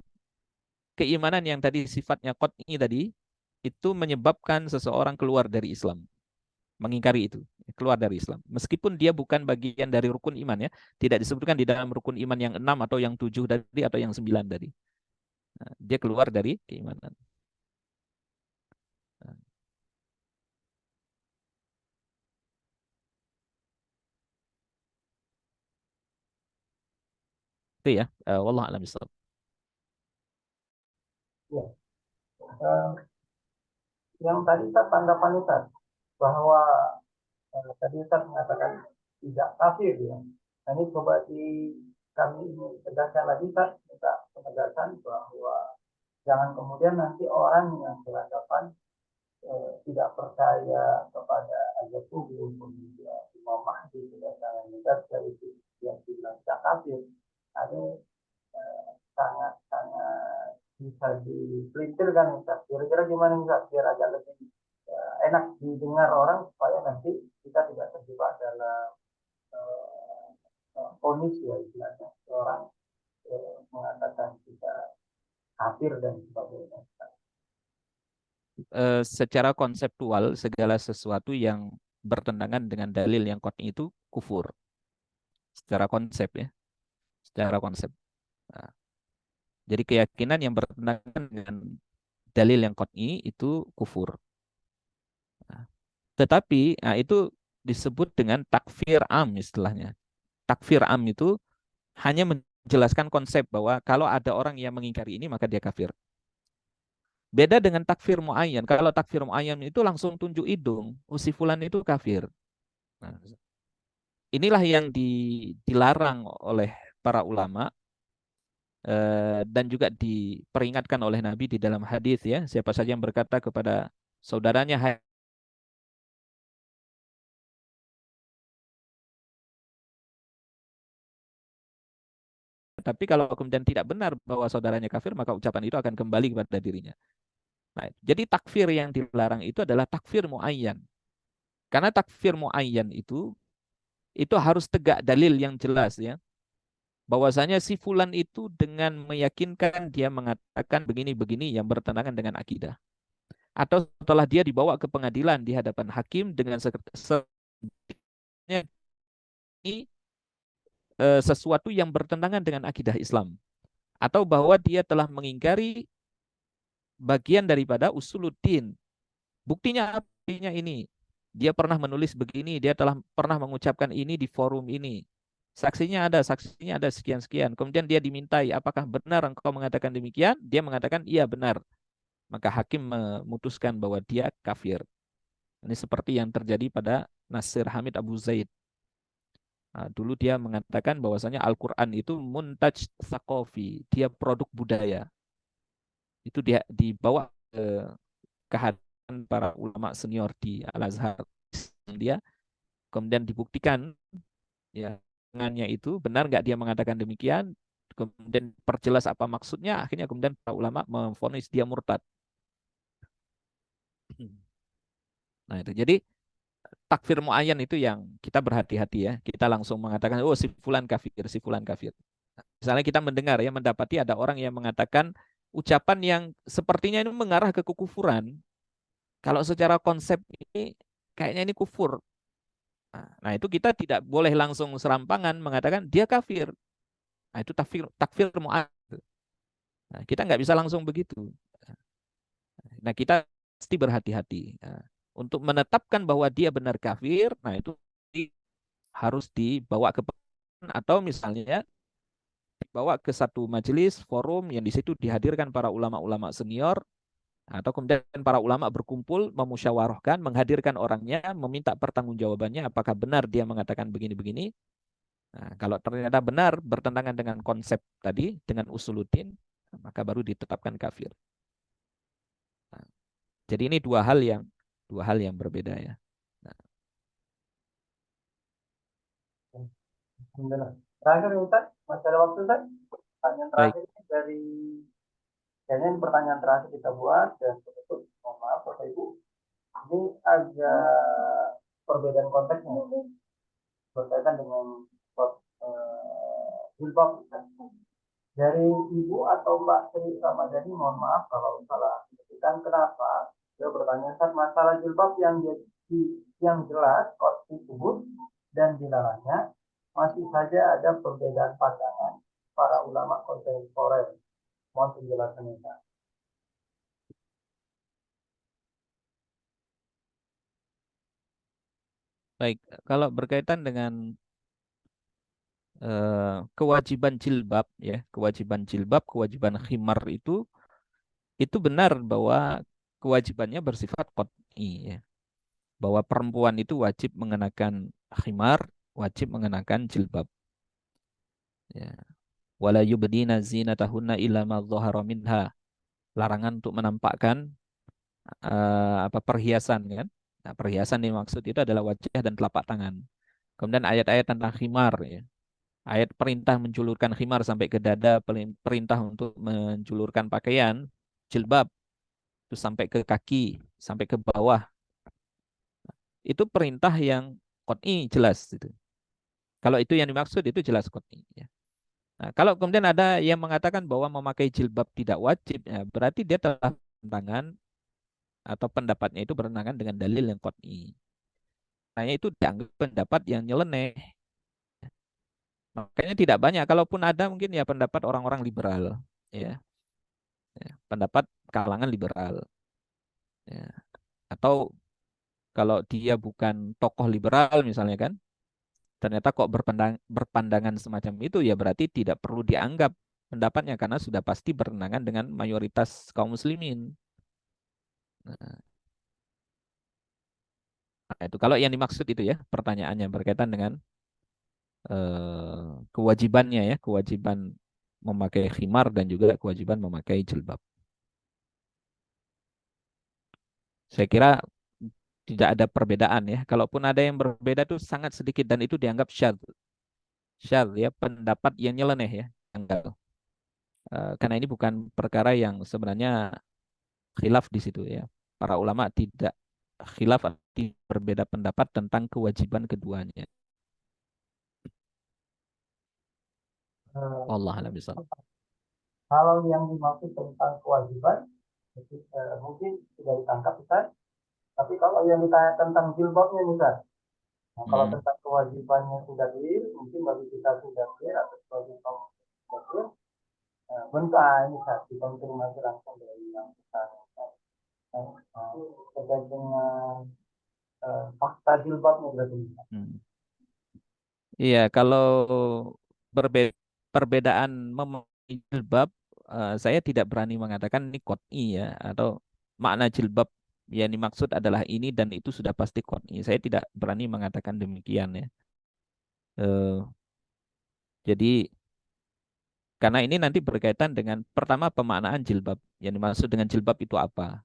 keimanan yang tadi sifatnya qot'i tadi, itu menyebabkan seseorang keluar dari Islam. Mengingkari itu, keluar dari Islam. Meskipun dia bukan bagian dari rukun iman ya, tidak disebutkan di dalam rukun iman yang 6 atau yang 7 tadi atau yang 9 tadi. Nah, dia keluar dari keimanan. Nah, itu ya, wallahu a'lam bishawab. Ya. Eh, yang tadi Ustaz tanggapan Ustaz bahwa tadi Ustaz mengatakan tidak kafir ya. Nah, ini coba di kami ini tegaskan lagi Ustaz, minta penegasan bahwa jangan kemudian nanti orang yang beranggapan tidak percaya kepada azab kubur, kemudian Imam Mahdi kedatangan dan itu yang dibilang tidak kafir. Nah, ini sangat-sangat bisa dipelintirkan Ustaz. Kira-kira gimana Ustaz biar agak lebih enak didengar orang supaya nanti kita tidak terjebak dalam ponis ya istilahnya orang mengatakan kita kafir dan sebagainya. Secara konseptual segala sesuatu yang bertentangan dengan dalil yang qat'i itu kufur. Secara konsep ya, secara konsep. Nah, jadi keyakinan yang bertentangan dengan dalil yang qat'i itu kufur. Nah, tetapi nah, itu disebut dengan takfir am istilahnya. Takfir am itu hanya menjelaskan konsep bahwa kalau ada orang yang mengingkari ini maka dia kafir. Beda dengan takfir muayyan. Kalau takfir muayyan itu langsung tunjuk hidung, si fulan itu kafir. Nah, inilah yang dilarang oleh para ulama dan juga diperingatkan oleh Nabi di dalam hadis ya. Siapa saja yang berkata kepada saudaranya, "Hai," tapi kalau kemudian tidak benar bahwa saudaranya kafir, maka ucapan itu akan kembali kepada dirinya. Nah, jadi takfir yang dilarang itu adalah takfir muayyan. Karena takfir muayyan itu harus tegak dalil yang jelas ya. Bahwasanya si fulan itu dengan meyakinkan dia mengatakan begini-begini yang bertentangan dengan akidah. Atau setelah dia dibawa ke pengadilan di hadapan hakim dengan ini sesuatu yang bertentangan dengan akidah Islam. Atau bahwa dia telah mengingkari bagian daripada usuluddin. Buktinya apa? Buktinya ini. Dia pernah menulis begini, dia telah pernah mengucapkan ini di forum ini. Saksinya ada sekian-sekian. Kemudian dia dimintai, apakah benar engkau mengatakan demikian? Dia mengatakan, iya benar. Maka hakim memutuskan bahwa dia kafir. Ini seperti yang terjadi pada Nasir Hamid Abu Zaid. Nah, dulu dia mengatakan bahwasanya Al-Quran itu muntaj sakofi, dia produk budaya. Itu dia dibawa ke hadapan para ulama senior di Al-Azhar. Dia kemudian dibuktikan ya dengannya itu benar nggak dia mengatakan demikian, kemudian perjelas apa maksudnya, akhirnya kemudian para ulama memvonis dia murtad. Nah itu jadi takfir muayyan itu yang kita berhati-hati ya. Kita langsung mengatakan, oh si fulan kafir, si fulan kafir. Misalnya kita mendengar ya, mendapati ada orang yang mengatakan ucapan yang sepertinya ini mengarah ke kekufuran. Kalau secara konsep ini kayaknya ini kufur. Nah itu kita tidak boleh langsung serampangan mengatakan dia kafir. Nah itu takfir, takfir muayyan. Nah, kita nggak bisa langsung begitu. Nah kita pasti berhati-hati. Nah, untuk menetapkan bahwa dia benar kafir, nah itu harus dibawa ke pengadilan atau misalnya dibawa ke satu majelis forum yang di situ dihadirkan para ulama-ulama senior atau kemudian para ulama berkumpul memusyawarahkan, menghadirkan orangnya, meminta pertanggungjawabannya apakah benar dia mengatakan begini-begini. Nah, kalau ternyata benar bertentangan dengan konsep tadi, dengan usuluddin, maka baru ditetapkan kafir. Nah, jadi ini dua hal yang berbeda ya. Nah, Alhamdulillah. Terakhir Ustaz, masih ada waktu Ustaz? Pertanyaan baik. terakhir ini dari kayaknya ini pertanyaan terakhir kita buat dan penutup. Mohon maaf Bapak Ibu. Ini agak perbedaan konteksnya berkaitan dengan jilbab. Dari Ibu atau Mbak Sri Ramadhani, mohon maaf kalau salah sebutkan kenapa dia bertanya saat masalah jilbab yang jelas kok disebut dan dilarangnya masih saja ada perbedaan pandangan para ulama kontemporer. Mohon penjelasannya, Pak. Baik, kalau berkaitan dengan kewajiban jilbab ya, kewajiban jilbab, kewajiban khimar itu benar bahwa kewajibannya bersifat qat'i ya. Bahwa perempuan itu wajib mengenakan khimar, wajib mengenakan jilbab ya. Wala yubdina zinatahunna illa ma dhahara minha. Larangan untuk menampakkan apa perhiasan kan. Nah, perhiasan yang dimaksud itu adalah wajah dan telapak tangan. Kemudian ayat-ayat tentang khimar ya. Ayat perintah menjulurkan khimar sampai ke dada, perintah untuk menjulurkan pakaian, jilbab, itu sampai ke kaki, sampai ke bawah. Itu perintah yang qat'i jelas itu. Kalau itu yang dimaksud itu jelas qat'i ya. Nah, kalau kemudian ada yang mengatakan bahwa memakai jilbab tidak wajib, ya, berarti dia telah bertentangan atau pendapatnya itu bertentangan dengan dalil yang qat'i. Nah, itu dianggap pendapat yang nyeleneh. Makanya tidak banyak. Kalaupun ada mungkin ya pendapat orang-orang liberal, ya, pendapat kalangan liberal. Ya. Atau kalau dia bukan tokoh liberal misalnya kan, ternyata kok berpandangan semacam itu ya berarti tidak perlu dianggap pendapatnya karena sudah pasti bertentangan dengan mayoritas kaum muslimin. Nah, itu kalau yang dimaksud itu ya pertanyaannya berkaitan dengan kewajibannya ya, kewajiban memakai khimar dan juga kewajiban memakai jilbab. Saya kira tidak ada perbedaan ya. Kalaupun ada yang berbeda itu sangat sedikit dan itu dianggap syadz. Syadz ya, pendapat yang nyeleneh ya. Karena ini bukan perkara yang sebenarnya khilaf di situ ya. Para ulama tidak khilaf arti berbeda pendapat tentang kewajiban keduanya. Allah alam bisawab. Kalau yang dimaksud tentang kewajiban, mungkin sudah ditangkap, Ustaz. Tapi kalau yang ditanya tentang jilbabnya, Ustaz, nah, kalau Hmm. tentang kewajibannya sudah clear, mungkin bagi kita sudah clear atau sebagai kaum sudah clear, bentar ini Ustaz, dikonfirmasi langsung dari yang kita terkait dengan fakta jilbabnya berarti. Hmm. Iya, kalau perbedaan memakai jilbab, saya tidak berani mengatakan ini qat'i ya, atau makna jilbab yang dimaksud adalah ini dan itu sudah pasti qat'i. Saya tidak berani mengatakan demikian ya. Eh, jadi karena ini nanti berkaitan dengan pertama pemaknaan jilbab. Yang dimaksud dengan jilbab itu apa?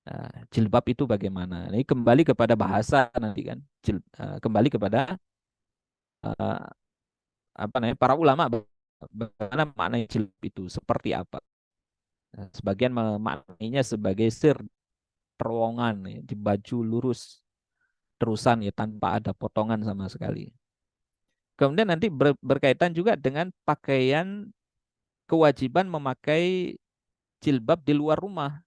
Nah, jilbab itu bagaimana? Ini kembali kepada bahasa nanti kan. Kembali kepada eh, apa namanya para ulama bagaimana makna jilbab itu seperti apa. Nah, sebagian memaknainya sebagai terowongan ya, di baju lurus terusan ya tanpa ada potongan sama sekali. Kemudian nanti berkaitan juga dengan pakaian kewajiban memakai jilbab di luar rumah.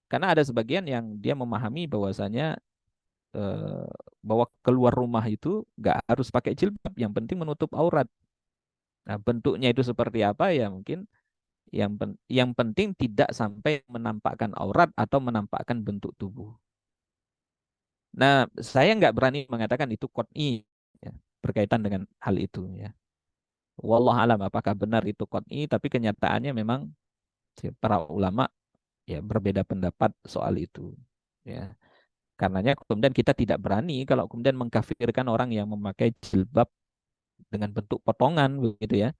Karena ada sebagian yang dia memahami bahwasanya eh, bahwa keluar rumah itu nggak harus pakai jilbab, yang penting menutup aurat. Nah, bentuknya itu seperti apa ya mungkin yang penting tidak sampai menampakkan aurat atau menampakkan bentuk tubuh. Nah, saya nggak berani mengatakan itu qat'i ya, berkaitan dengan hal itu ya. Wallah alam apakah benar itu qat'i, tapi kenyataannya memang para ulama ya berbeda pendapat soal itu. Ya. Karenanya kemudian kita tidak berani kalau kemudian mengkafirkan orang yang memakai jilbab dengan bentuk potongan begitu ya.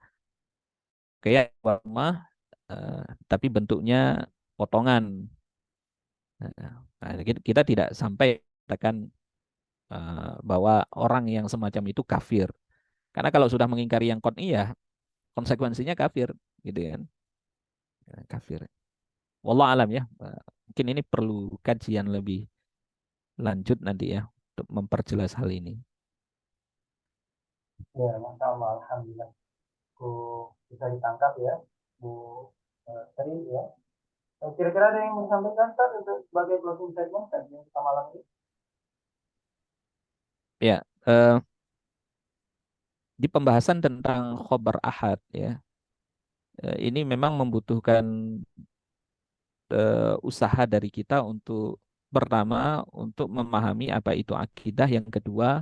Kayak rumah eh, tapi bentuknya potongan. Nah, kita tidak sampai katakan bahwa orang yang semacam itu kafir. Karena kalau sudah mengingkari yang qat'i ya konsekuensinya kafir gitu kan. Ya, kafir. Wallah alam ya. Mungkin ini perlu kajian lebih lanjut nanti ya untuk memperjelas hal ini. Ya, Masya Allah, Alhamdulillah. Itu bisa ditangkap ya, Bu Sri ya. Kira-kira ada yang mau disampaikan Ustaz untuk sebagai closing statement tadi yang kita malam ini? Ya, di pembahasan tentang khobar ahad ya, ini memang membutuhkan usaha dari kita untuk pertama untuk memahami apa itu akidah, yang kedua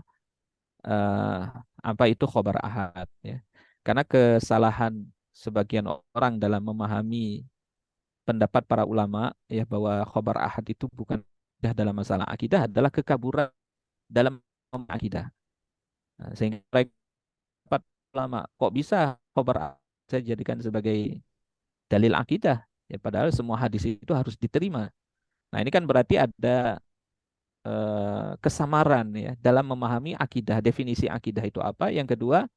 eh, apa itu khobar ahad ya. Karena kesalahan sebagian orang dalam memahami pendapat para ulama ya bahwa khobar ahad itu bukan dalam masalah akidah adalah kekaburan dalam memahami akidah. Nah, sehingga mereka dapat ulama kok bisa khobar ahad saya jadikan sebagai dalil akidah ya padahal semua hadis itu harus diterima. Nah, ini kan berarti ada kesamaran ya dalam memahami akidah, definisi akidah itu apa. Yang kedua,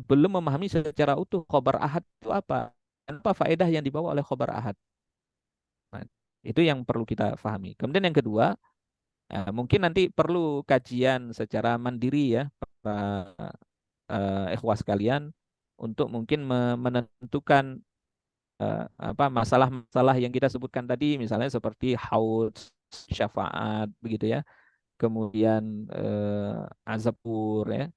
belum memahami secara utuh khobar ahad itu apa. Dan apa faedah yang dibawa oleh khobar ahad. Nah, itu yang perlu kita pahami. Kemudian yang kedua, mungkin nanti perlu kajian secara mandiri ya, para ikhwah sekalian, untuk mungkin menentukan apa masalah-masalah yang kita sebutkan tadi, misalnya seperti haud, syafaat, begitu ya. Kemudian azab kubur ya.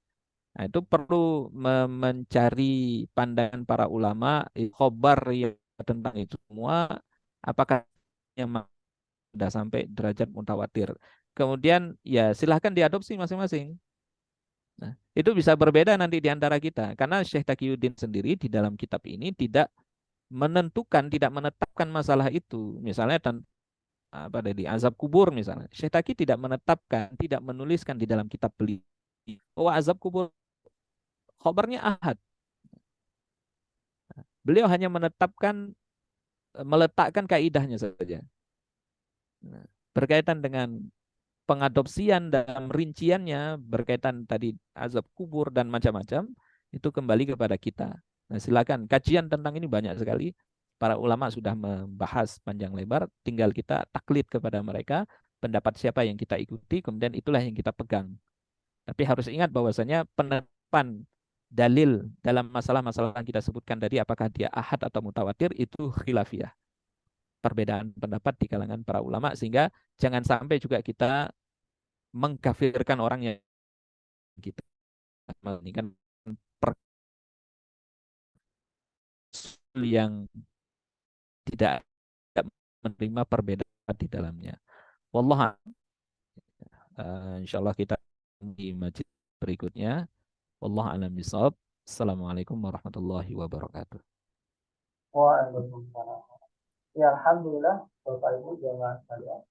Nah, itu perlu mencari pandangan para ulama, khobar yang tentang itu semua, apakah yang sudah sampai derajat mutawatir. Kemudian ya silahkan diadopsi masing-masing. Nah, itu bisa berbeda nanti di antara kita, karena Syekh Taqiyuddin sendiri di dalam kitab ini tidak menentukan, tidak menetapkan masalah itu. Misalnya apa tadi azab kubur misalnya. Syekh Taqi tidak menetapkan, tidak menuliskan di dalam kitab beliau bahwa azab kubur khobarnya ahad. Beliau hanya menetapkan, meletakkan kaidahnya saja. Nah, berkaitan dengan pengadopsian dalam rinciannya, berkaitan tadi azab kubur dan macam-macam, itu kembali kepada kita. Nah, silakan. Kajian tentang ini banyak sekali. Para ulama sudah membahas panjang lebar, tinggal kita taklid kepada mereka, pendapat siapa yang kita ikuti, kemudian itulah yang kita pegang. Tapi harus ingat bahwasanya penetapan dalil dalam masalah-masalah yang kita sebutkan tadi, apakah dia ahad atau mutawatir, itu khilafiyah. Perbedaan pendapat di kalangan para ulama, sehingga jangan sampai juga kita mengkafirkan orang yang kita menginginkan yang tidak menerima perbedaan di dalamnya. Wallah, insya Allah kita di majlis berikutnya. Wallah alam bisawab. Assalamualaikum warahmatullahi wabarakatuh. Waalaikumsalam. Ya, alhamdulillah Bapak Ibu jamaah sekalian.